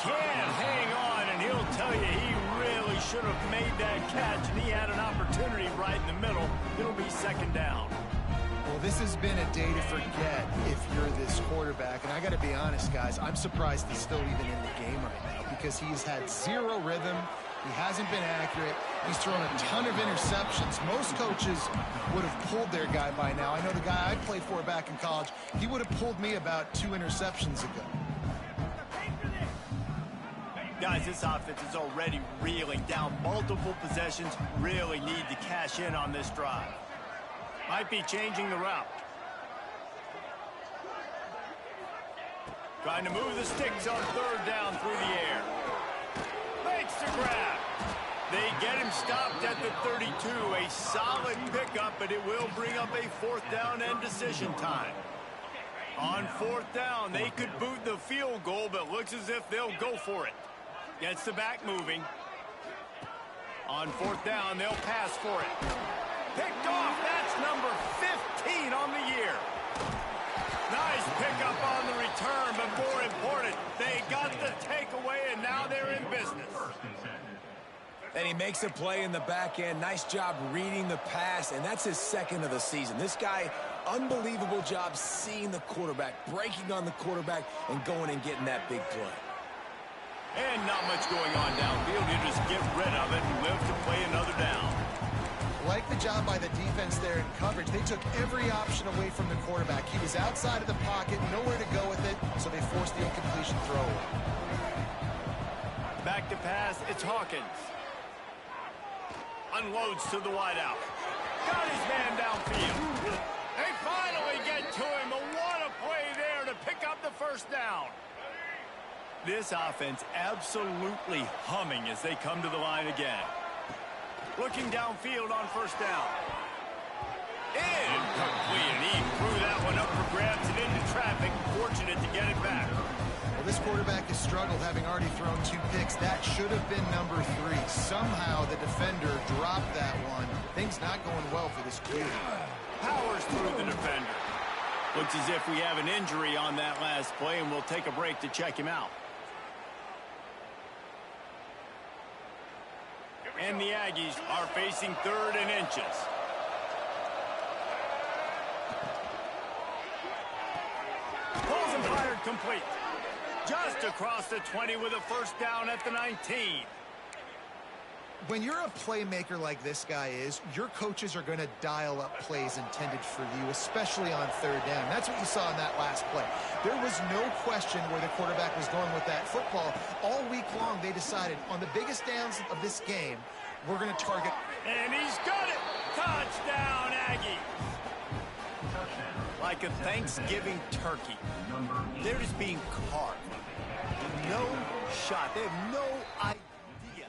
Can't hang on, and he'll tell you he really should have made that catch, and he had an opportunity right in the middle. It'll be 2nd down. Well, this has been a day to forget if you're this quarterback. And I got to be honest, guys, I'm surprised he's still even in the game right now because he's had zero rhythm. He hasn't been accurate. He's thrown a ton of interceptions. Most coaches would have pulled their guy by now. I know the guy I played for back in college, he would have pulled me about 2 interceptions ago. Guys, this offense is already reeling down multiple possessions. Really need to cash in on this drive. Might be changing the route. Trying to move the sticks on third down through the air. Makes the grab. They get him stopped at the 32. A solid pickup, but it will bring up a fourth down and decision time. On fourth down, they could boot the field goal, but looks as if they'll go for it. Gets the back moving. On fourth down, they'll pass for it. Picked off. That's number 15 on the year. Nice pickup on the return, but more important, they got the takeaway, and now they're in business. And he makes a play in the back end. Nice job reading the pass, and that's his second of the season. This guy, unbelievable job seeing the quarterback, breaking on the quarterback, and going and getting that big play. And not much going on downfield. You just get rid of it and live to play another down. Like the job by the defense there in coverage. They took every option away from the quarterback. He was outside of the pocket, nowhere to go with it, so they forced the incompletion throw. Back to pass, it's Hawkins. Unloads to the wideout. Got his man downfield. They finally get to him, but what a play there to pick up the first down. This offense absolutely humming as they come to the line again. Looking downfield on first down. Incomplete, and he threw that one up for grabs and into traffic. Fortunate to get it back. Well, this quarterback has struggled, having already thrown 2 picks. That should have been number 3. Somehow the defender dropped that one. Things not going well for this QB. Powers through the defender. Looks as if we have an injury on that last play, and we'll take a break to check him out. And the Aggies are facing 3rd and inches. Pulls and fired complete. Just across the 20 with a first down at the 19. When you're a playmaker like this guy is, your coaches are going to dial up plays intended for you, especially on 3rd down. That's what you saw in that last play. There was no question where the quarterback was going with that football. All week long, they decided on the biggest downs of this game, we're going to target. And he's got it. Touchdown, Aggies. Like a Thanksgiving turkey. They're just being carved. No shot. They have no idea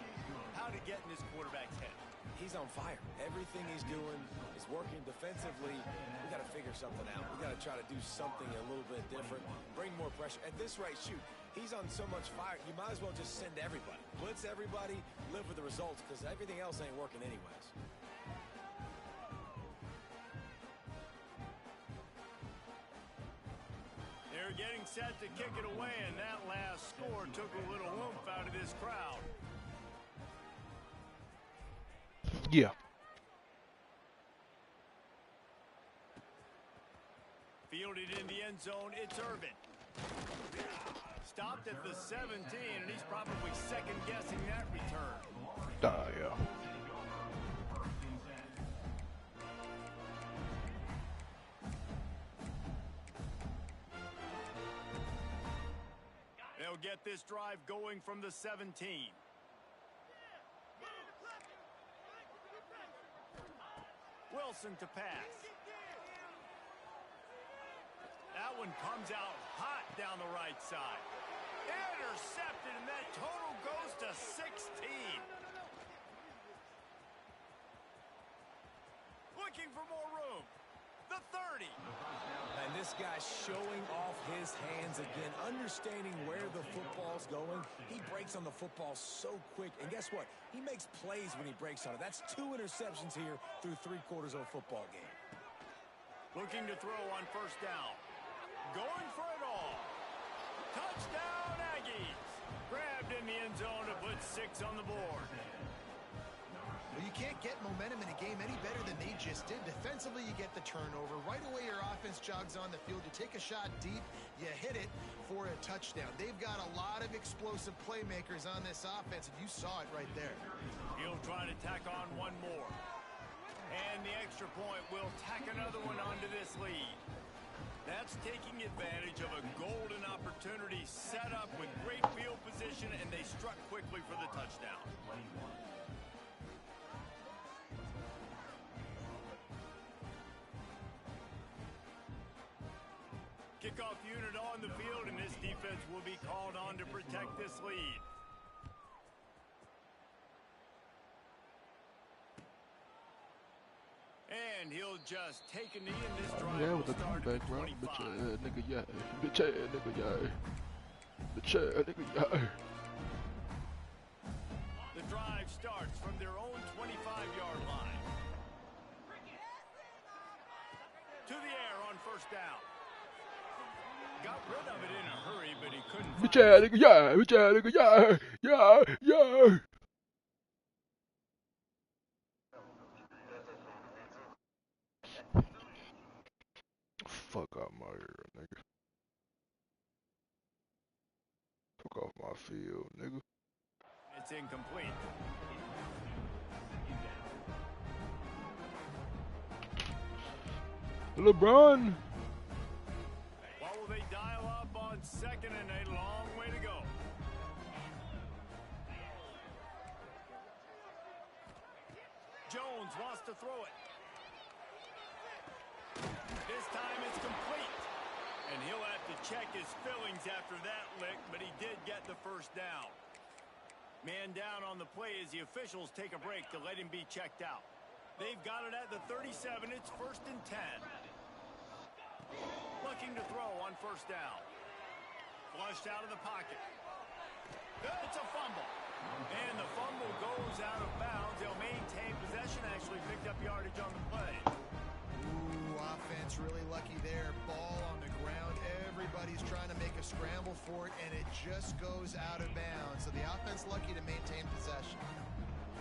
how to get in this quarterback's head. He's on fire. Everything he's doing is working defensively. We got to figure something out. We got to try to do something a little bit different. Bring more pressure. At this rate, shoot, he's on so much fire, you might as well just send everybody. Blitz everybody, live with the results, because everything else ain't working anyways. They're getting set to kick it away, and that last score took a little oomph out of this crowd. Yeah. Fielded in the end zone, it's Irvin. Stopped at the 17, and he's probably second-guessing that return. Yeah. They'll get this drive going from the 17. Wilson to pass. That one comes out hot down the right side. Intercepted, and that total goes to 16. Looking for more room. The 30. And this guy's showing off his hands again, understanding where the football's going. He breaks on the football so quick, and guess what? He makes plays when he breaks on it. That's 2 interceptions here through 3 quarters of a football game. Looking to throw on first down. Going for it all. Touchdown, Aggies. Grabbed in the end zone to put 6 on the board. Well, you can't get momentum in a game any better than they just did. Defensively, you get the turnover. Right away, your offense jogs on the field. You take a shot deep, you hit it for a touchdown. They've got a lot of explosive playmakers on this offense, and you saw it right there. He'll try to tack on one more. And the extra point will tack another one onto this lead. That's taking advantage of a golden opportunity set up with great field position, and they struck quickly for the touchdown. Kickoff unit on the field, and this defense will be called on to protect this lead. And he'll just take a knee in this drive. Yeah, with the comeback, bro. Bitch ass nigga, yeah. Bitch ass nigga, yeah. Bitch ass nigga, yeah. The drive starts from their own 25-yard line. To the air on first down. Got rid of it in a hurry, but he couldn't. Bitch ass nigga, yeah. Bitch ass nigga, yeah. Yeah, yeah. Fuck out my ear, nigga. Fuck off my field, nigga. It's incomplete. LeBron. What will they dial up on second and a long way to go? Jones wants to throw it. This time it's complete. And he'll have to check his fillings after that lick, but he did get the first down. Man down on the play as the officials take a break to let him be checked out. They've got it at the 37. It's 1st and 10. Looking to throw on first down. Flushed out of the pocket. It's a fumble. And the fumble goes out of bounds. They'll maintain possession. Actually picked up yardage on the play. Ooh, offense really lucky there. Ball on the ground. Everybody's trying to make a scramble for it, and it just goes out of bounds. So the offense lucky to maintain possession.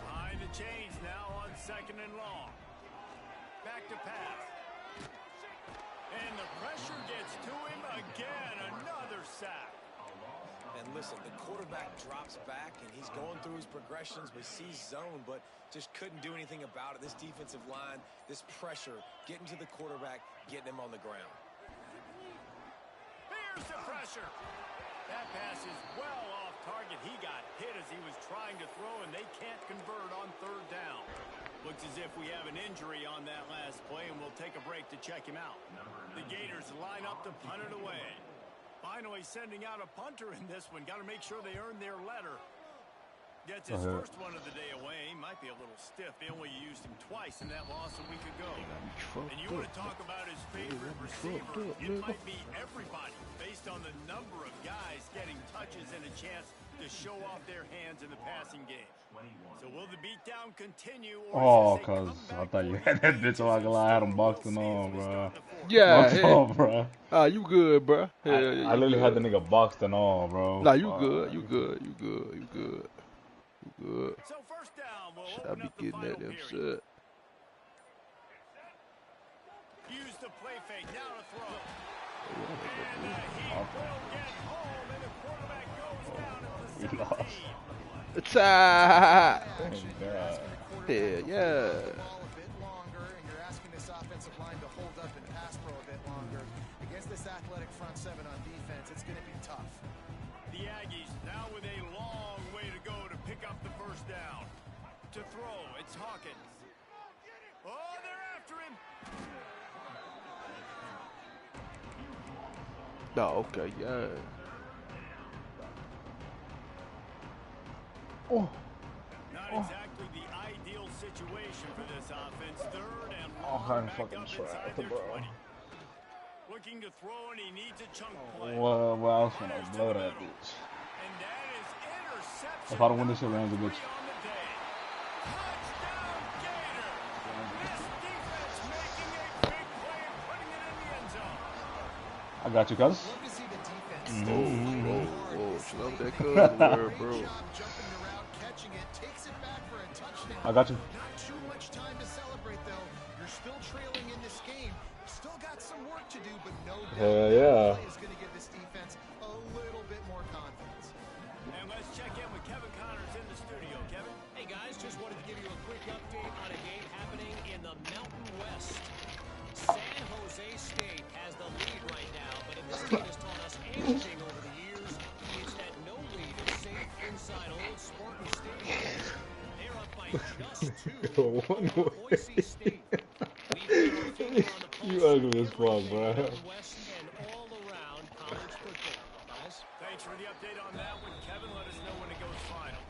Behind the chains now on second and long. Back to pass. And the pressure gets to him again. Another sack. And listen, the quarterback drops back, and he's going through his progressions. We see zone, but just couldn't do anything about it. This defensive line, this pressure, getting to the quarterback, getting him on the ground. Here's the pressure. That pass is well off target. He got hit as he was trying to throw, and they can't convert on third down. Looks as if we have an injury on that last play, and we'll take a break to check him out. The Gators line up to punt it away. Finally sending out a punter in this one. Got to make sure they earn their letter. Gets his first one of the day away. He might be a little stiff. They only used him twice in that loss a week ago. And you want to talk about his favorite receiver, it might be everybody based on the number of guys getting touches and a chance to show off their hands in the passing game. So will the beatdown continue? Oh, cause I thought you had that bitch on. I had him boxing on, bro. Yeah, Boxed on, bro. Ah, you good, bro. I literally had the nigga boxed and all, bro. Nah, you good. You good. You good. You good. You good. So first down, we'll Should I open be up the getting final at them period. shit? Use the play fake, now to throw. And he will get home, and the quarterback goes down at the 17. It's ah. Actually, you're asking the quarterback Yeah, to yeah. hold the ball a bit longer, and you're asking this offensive line to hold up and pass pro a bit longer. Against this athletic front seven on defense, it's going to be tough. The Aggies now with a long way to go to pick up the first down. To throw, it's Hawkins. Oh, they're after him. No, okay, yeah. Oh. Not exactly the ideal situation for this offense. Third and Oh, long, I'm back fucking up inside trapped, their bro. 20. Looking to throw, and he needs a chunk play. Well, I was gonna Fires to blow the that middle. bitch. And that is interception. If I don't win this shit, Rams a number bitch. 3 on the day. Touchdown, Gator. This defense making a big play and putting it in the end zone. I got you, cuz. Love to see the defense Whoa, slow that good word, bro. Great job jumping the route, catching it, takes it back for a touchdown. I got you. Not too much time to celebrate, though. You're still trailing in this game. Still got some work to do, but no doubt Hell that yeah. play is going to give this defense a little bit more confidence. And let's check in with Kevin Connors in the studio. Kevin? Hey guys, just wanted to give you a quick update on a game happening in the Mountain West. San Jose State has the lead right one For way. Boise State. We've got our finger on the You pulse of ugly as fuck, everything bro. Mountain West and all around college football. Fellas? Thanks for the update on that one, Kevin. Let us know when it goes final.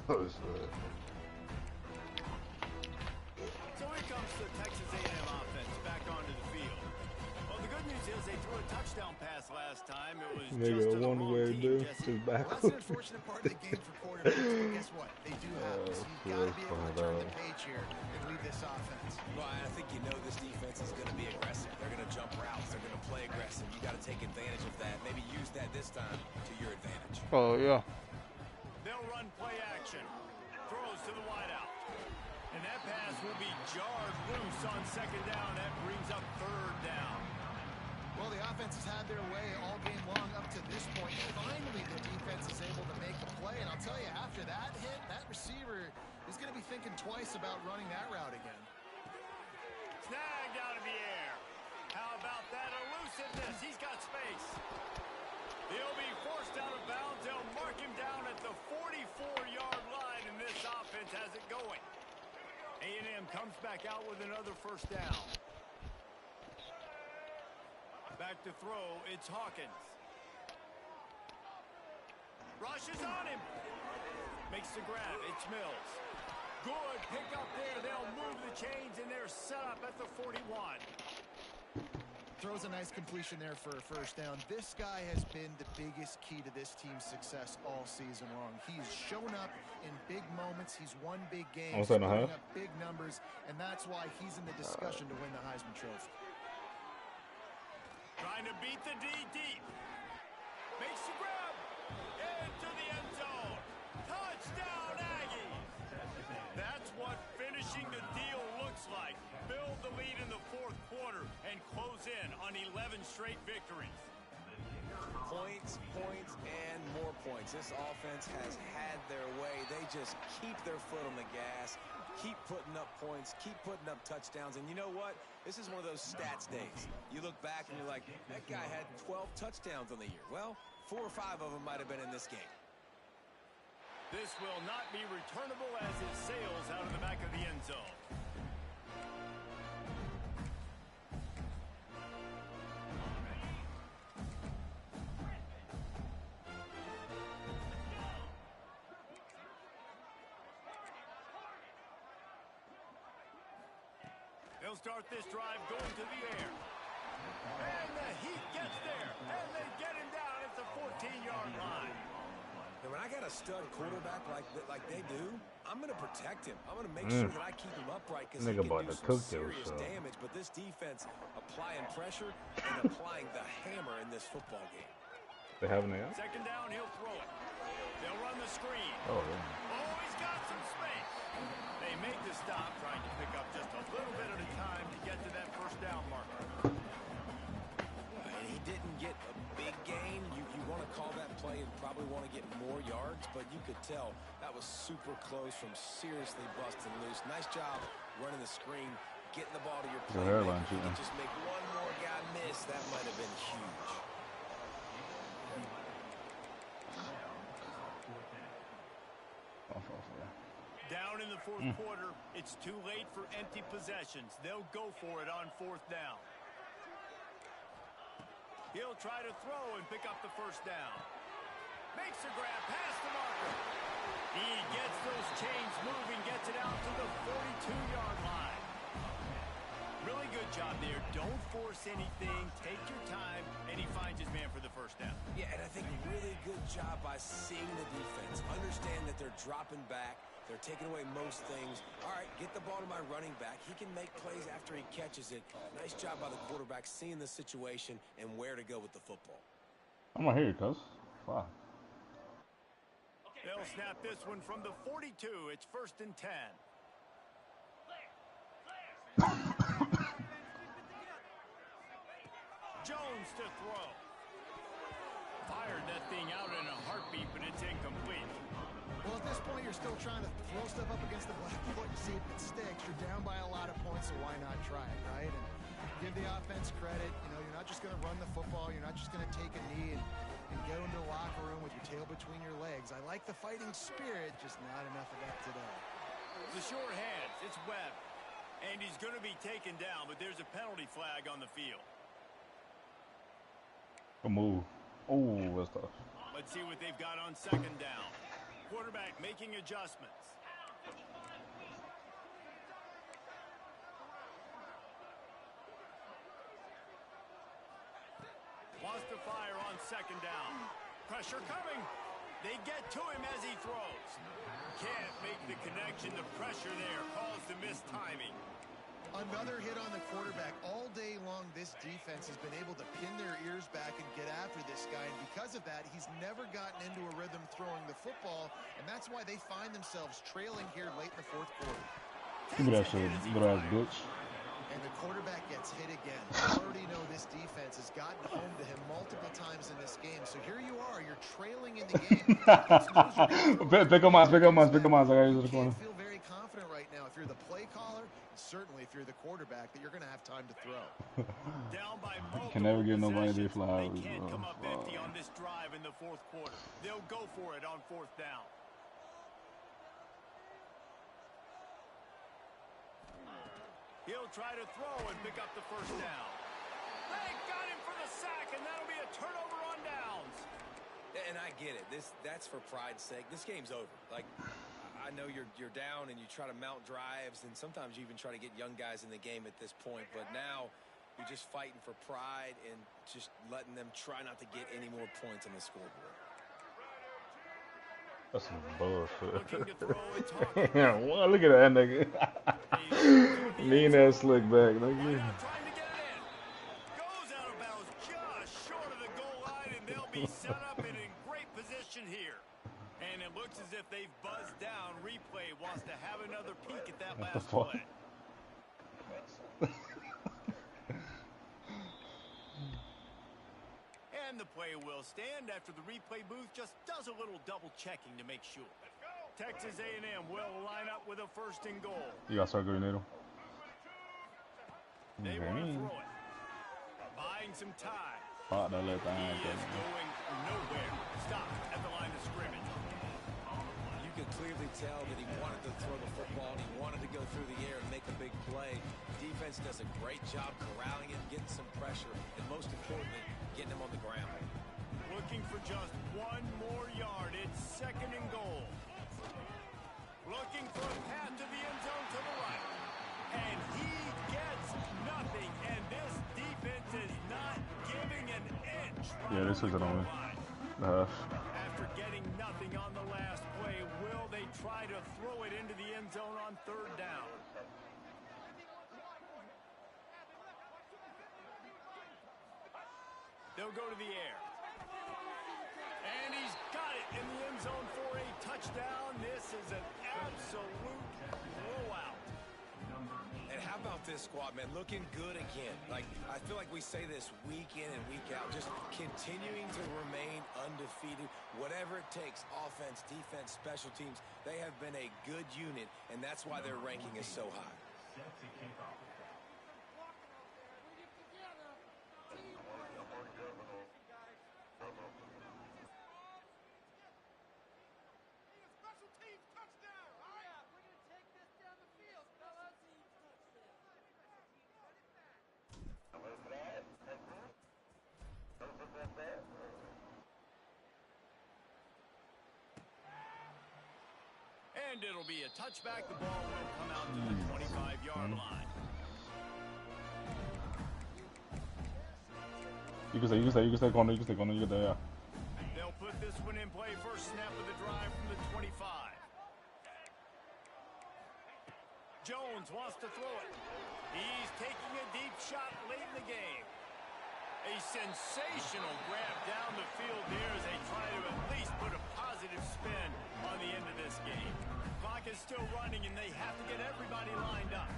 Oh, shit. So here comes the Texas A&M offense back onto the field. Well, the good news is they threw a touchdown pass last time. It was just Nigga, to the one wrong way, team, dude. Jesse. Just Well, that's an backwards. unfortunate part of the game for quarterbacks, but guess what? They do have it. So you've got to be able to turn the page here and lead this offense. Well, I think you know this defense is going to be aggressive. They're going to jump routes. They're going to play aggressive. You got to take advantage of that. Maybe use that this time to your advantage. Oh yeah. They'll run play action. Throws to the wideout. And that pass will be jarred loose on second down. That brings up third down. Well, the offense has had their way all game long up to this point. Finally, the defense is able to make a play. And I'll tell you, after that hit, that receiver is going to be thinking twice about running that route again. Snagged out of the air. How about that elusiveness? He's got space. He'll be forced out of bounds. They'll mark him down at the 44-yard line, and this offense has it going. A&M comes back out with another first down. Back to throw, it's Hawkins. Rushes on him. Makes the grab, it's Mills. Good pick up there. They'll move the chains, and they're set up at the 41. Throws a nice completion there for a first down. This guy has been the biggest key to this team's success all season long. He's shown up in big moments. He's won big games, putting up big numbers, and that's why he's in the discussion to win the Heisman Trophy. Trying to beat the D deep. Makes the grab. Into the end zone. Touchdown, Aggies. That's what finishing the deal looks like. Build the lead in the fourth quarter and close in on 11 straight victories. Points, points, and more points. This offense has had their way. They just keep their foot on the gas, keep putting up points, keep putting up touchdowns. And you know what? This is one of those stats days. You look back and you're like, that guy had 12 touchdowns on the year. Well, 4 or 5 of them might have been in this game. This will not be returnable as it sails out of the back of the end zone. They'll start this drive going to the air. And the Heat gets there. And they get him down at the 14-yard line. And when I got a stud quarterback like they do, I'm going to protect him. I'm going to make sure that I keep him upright because he can do some serious damage. But this defense applying pressure and applying the hammer in this football game. They have an out? Second down, he'll throw it. They'll run the screen. Oh, yeah. Oh, he's got some space. They make the stop, trying to pick up just a little bit at a time to get to that first down marker. And he didn't get a big gain. You want to call that play and probably want to get more yards, but you could tell that was super close from seriously busting loose. Nice job running the screen, getting the ball to your playmaker. If you could just make one more guy miss, that might have been huge. Down in the fourth quarter, it's too late for empty possessions. They'll go for it on fourth down. He'll try to throw and pick up the first down. Makes a grab past the marker. He gets those chains moving, gets it out to the 42-yard line. Really good job there. Don't force anything. Take your time, and he finds his man for the first down. Yeah, and I think really good job by seeing the defense. Understand that they're dropping back. They're taking away most things. All right, get the ball to my running back. He can make plays after he catches it. Nice job by the quarterback seeing the situation and where to go with the football. I'm right here, cuz. Fuck. They'll snap this one from the 42. It's first and 10. Jones to throw. Fired that thing out in a heartbeat, but it's incomplete. Well, at this point, you're still trying to throw stuff up against the blackboard to see if it sticks. You're down by a lot of points, so why not try it, right? And give the offense credit. You know, you're not just going to run the football. You're not just going to take a knee and and go into the locker room with your tail between your legs. I like the fighting spirit, just not enough of that today. The short hands, it's Webb. And he's going to be taken down, but there's a penalty flag on the field. Good move. Oh, that's tough. Let's see what they've got on second down. Quarterback making adjustments. Wants to fire on second down. Pressure coming. They get to him as he throws. Can't make the connection. The pressure there caused the missed timing. Another hit on the quarterback. All day long, this defense has been able to pin their ears back and get after this guy. And because of that, he's never gotten into a rhythm throwing the football. And that's why they find themselves trailing here late in the fourth quarter. Look at that shit. Good ass glitch. And the quarterback gets hit again. You already know this defense has gotten home to him multiple times in this game. So here you are. You're trailing in the game. Pick up mine. You can't feel very confident right now if you're the play caller, and certainly if you're the quarterback, that you're going to have time to throw. Down by Can never get nobody their possessions. flowers, They can't bro. come up empty on this drive in the fourth quarter. They'll go for it on fourth down. He'll try to throw and pick up the first down. They got him for the sack, and that'll be a turnover on downs. And I get it. That's for pride's sake. This game's over. Like, I know you're down and you try to mount drives, and sometimes you even try to get young guys in the game at this point. But now you're just fighting for pride and just letting them try not to get any more points on the scoreboard. That's some bullshit. Looking to throw and talking. Yeah, well, look at that nigga. Mean ass slick back, Why nigga. not trying to get it in? Goes out of bounds just short of the goal line, and they'll be set up and in great position here. And it looks as if they've buzzed down. Replay wants to have another peek at that What the last fuck? play. And the play will stand after the replay booth just does a little double checking to make sure. Texas A&M will line up with a first and goal. You got start good needle. They want to throw it. Buying some time. Fuck that little He thing. is going nowhere. Stop at the line of scrimmage. You could clearly tell that he wanted to throw the football and he wanted to go through the air and make a big play. Defense does a great job corralling him, getting some pressure, and most importantly, getting him on the ground. Looking for just one more yard. It's second and goal. Looking for a path to the end zone to the right. And he gets nothing. And this defense is not giving an inch. Yeah, this is it on me. After getting nothing on the last play, will they try to throw it into the end zone on third down? They'll go to the air. And he's got it in the end zone for a touchdown. This is an absolute blowout. And how about this squad, man? Looking good again. Like, I feel like we say this week in and week out, just continuing to remain undefeated. Whatever it takes, offense, defense, special teams, they have been a good unit, and that's why their ranking is so high. And it'll be a touchback. The ball will come out to the 25-yard line. You can stay corner, you get there, yeah. They'll put this one in play. First snap of the drive from the 25. Jones wants to throw it. He's taking a deep shot late in the game. A sensational grab down the field there as they try to at least put a positive spin on the end of this game. Clock is still running, and they have to get everybody lined up.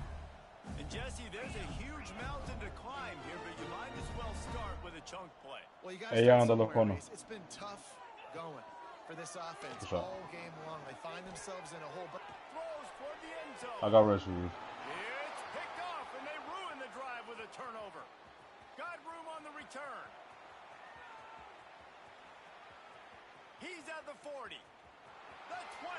And, Jesse, there's a huge mountain to climb here, but you might as well start with a chunk play. Well, you got Hey, to on the start corner. somewhere. It's been tough going for this offense sure. all game long. They find themselves in a hole. But Throws toward the end zone. I got rest for you. It's picked off, and they ruin the drive with a turnover. Got room on the return. He's at the 40. The 20.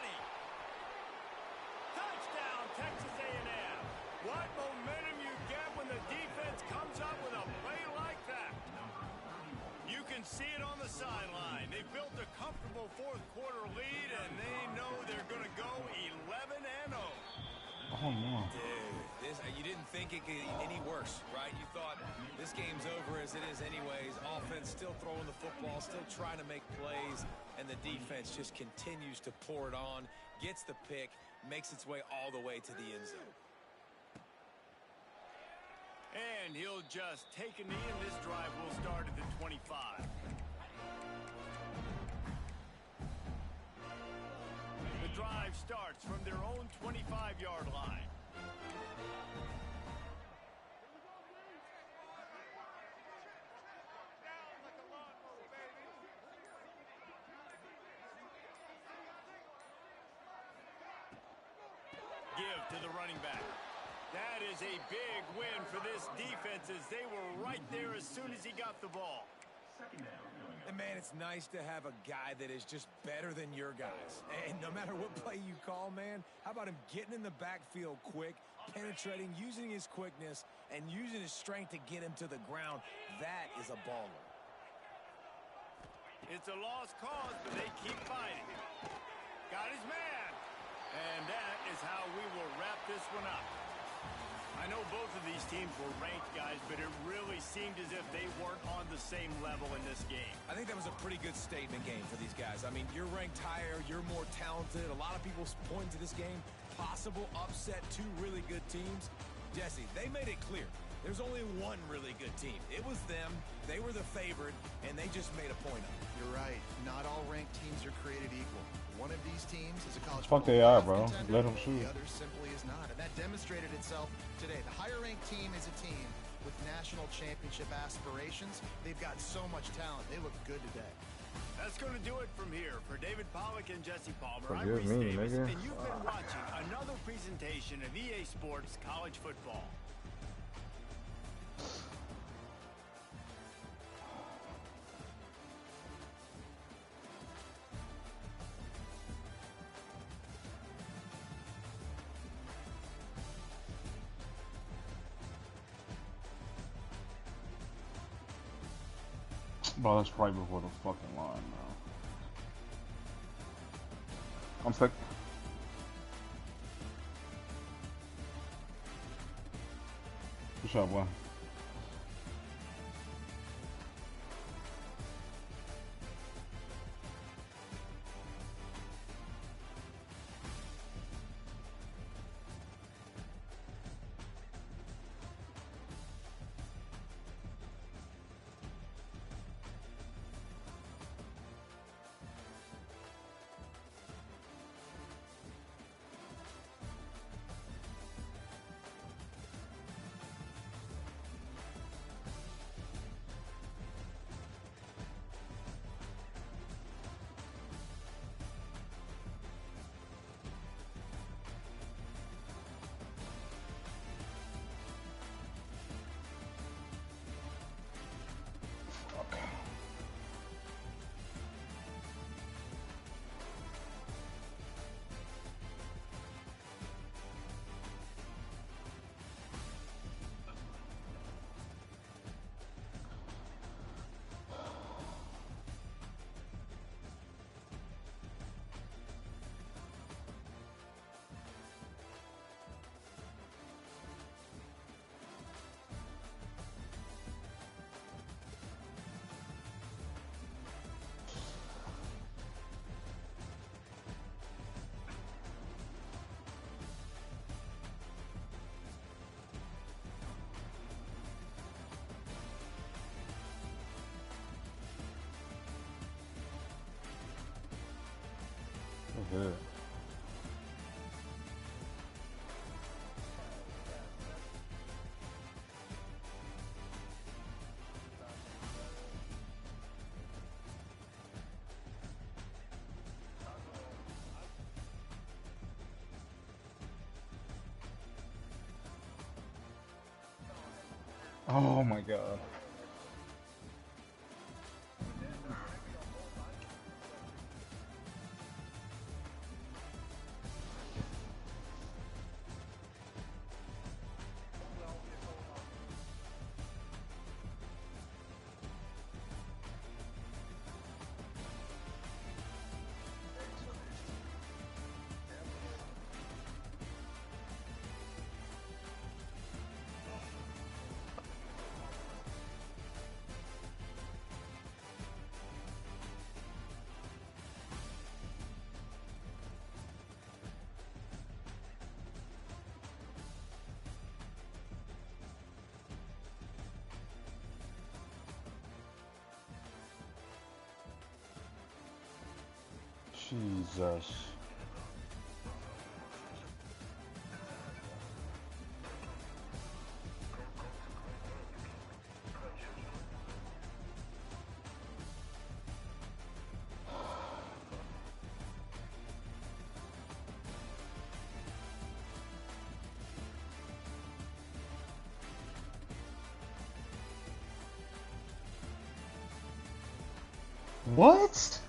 Touchdown, Texas A&M. What momentum you get when the defense comes up with a play like that. You can see it on the sideline. They built a comfortable fourth-quarter lead, and they know they're going to go 11-0. Oh, no. Dude, you didn't think it could get any worse, right? You thought this game's over as it is anyways. Offense still throwing the football, still trying to make plays, and the defense just continues to pour it on, gets the pick, makes its way all the way to the end zone. And he'll just take a knee, and this drive will start at the 25. The drive starts from their own 25-yard line. Give to the running back. That is a big win for this defense as they were right there as soon as he got the ball. And, man, it's nice to have a guy that is just better than your guys. And no matter what play you call, man, how about him getting in the backfield quick, penetrating, using his quickness, and using his strength to get him to the ground? That is a baller. It's a lost cause, but they keep fighting. Got his man. And that is how we will wrap this one up. I know both of these teams were ranked, guys, but it really seemed as if they weren't on the same level in this game. I think that was a pretty good statement game for these guys. I mean, you're ranked higher, you're more talented. A lot of people point to this game, possible upset, two really good teams. Jesse, they made it clear. There's only one really good team. It was them. They were the favorite, and they just made a point of it. You're right. Not all ranked teams are created equal. One of these teams is a college Fuck football they are, playoff bro. contender, Let them shoot. The other simply is not, and that demonstrated itself today. The higher-ranked team is a team with national championship aspirations. They've got so much talent. They look good today. That's going to do it from here. For David Pollack and Jesse Palmer, I'm Forgive Reese me, Davis, nigga. and you've been watching another presentation of EA Sports College Football. Bro, that's right before the fucking line, bro. I'm stuck. Good shot, boy. Good. Oh my god. Jesus. What?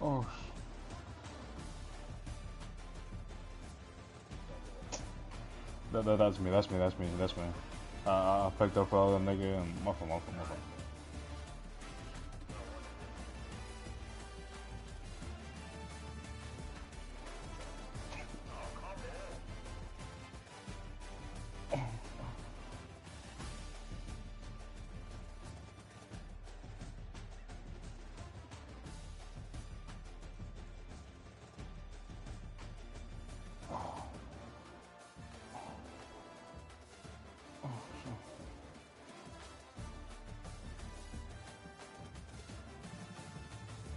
Oh. That's me. I picked up for other nigga and my fault.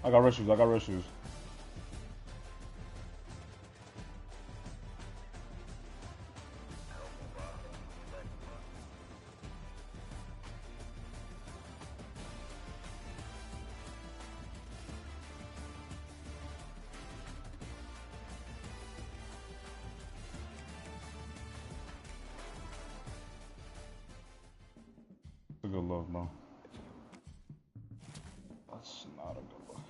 I got red shoes. It's a good look, bro. That's not a good look.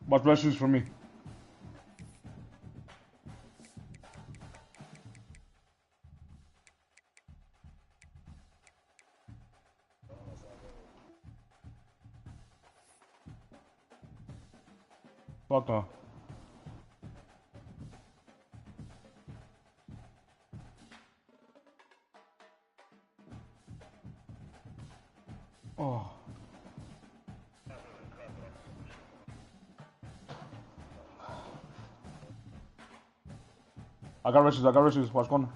Watch red shoes for me. Fuck no. Oh. I got red shoes. Watch corner.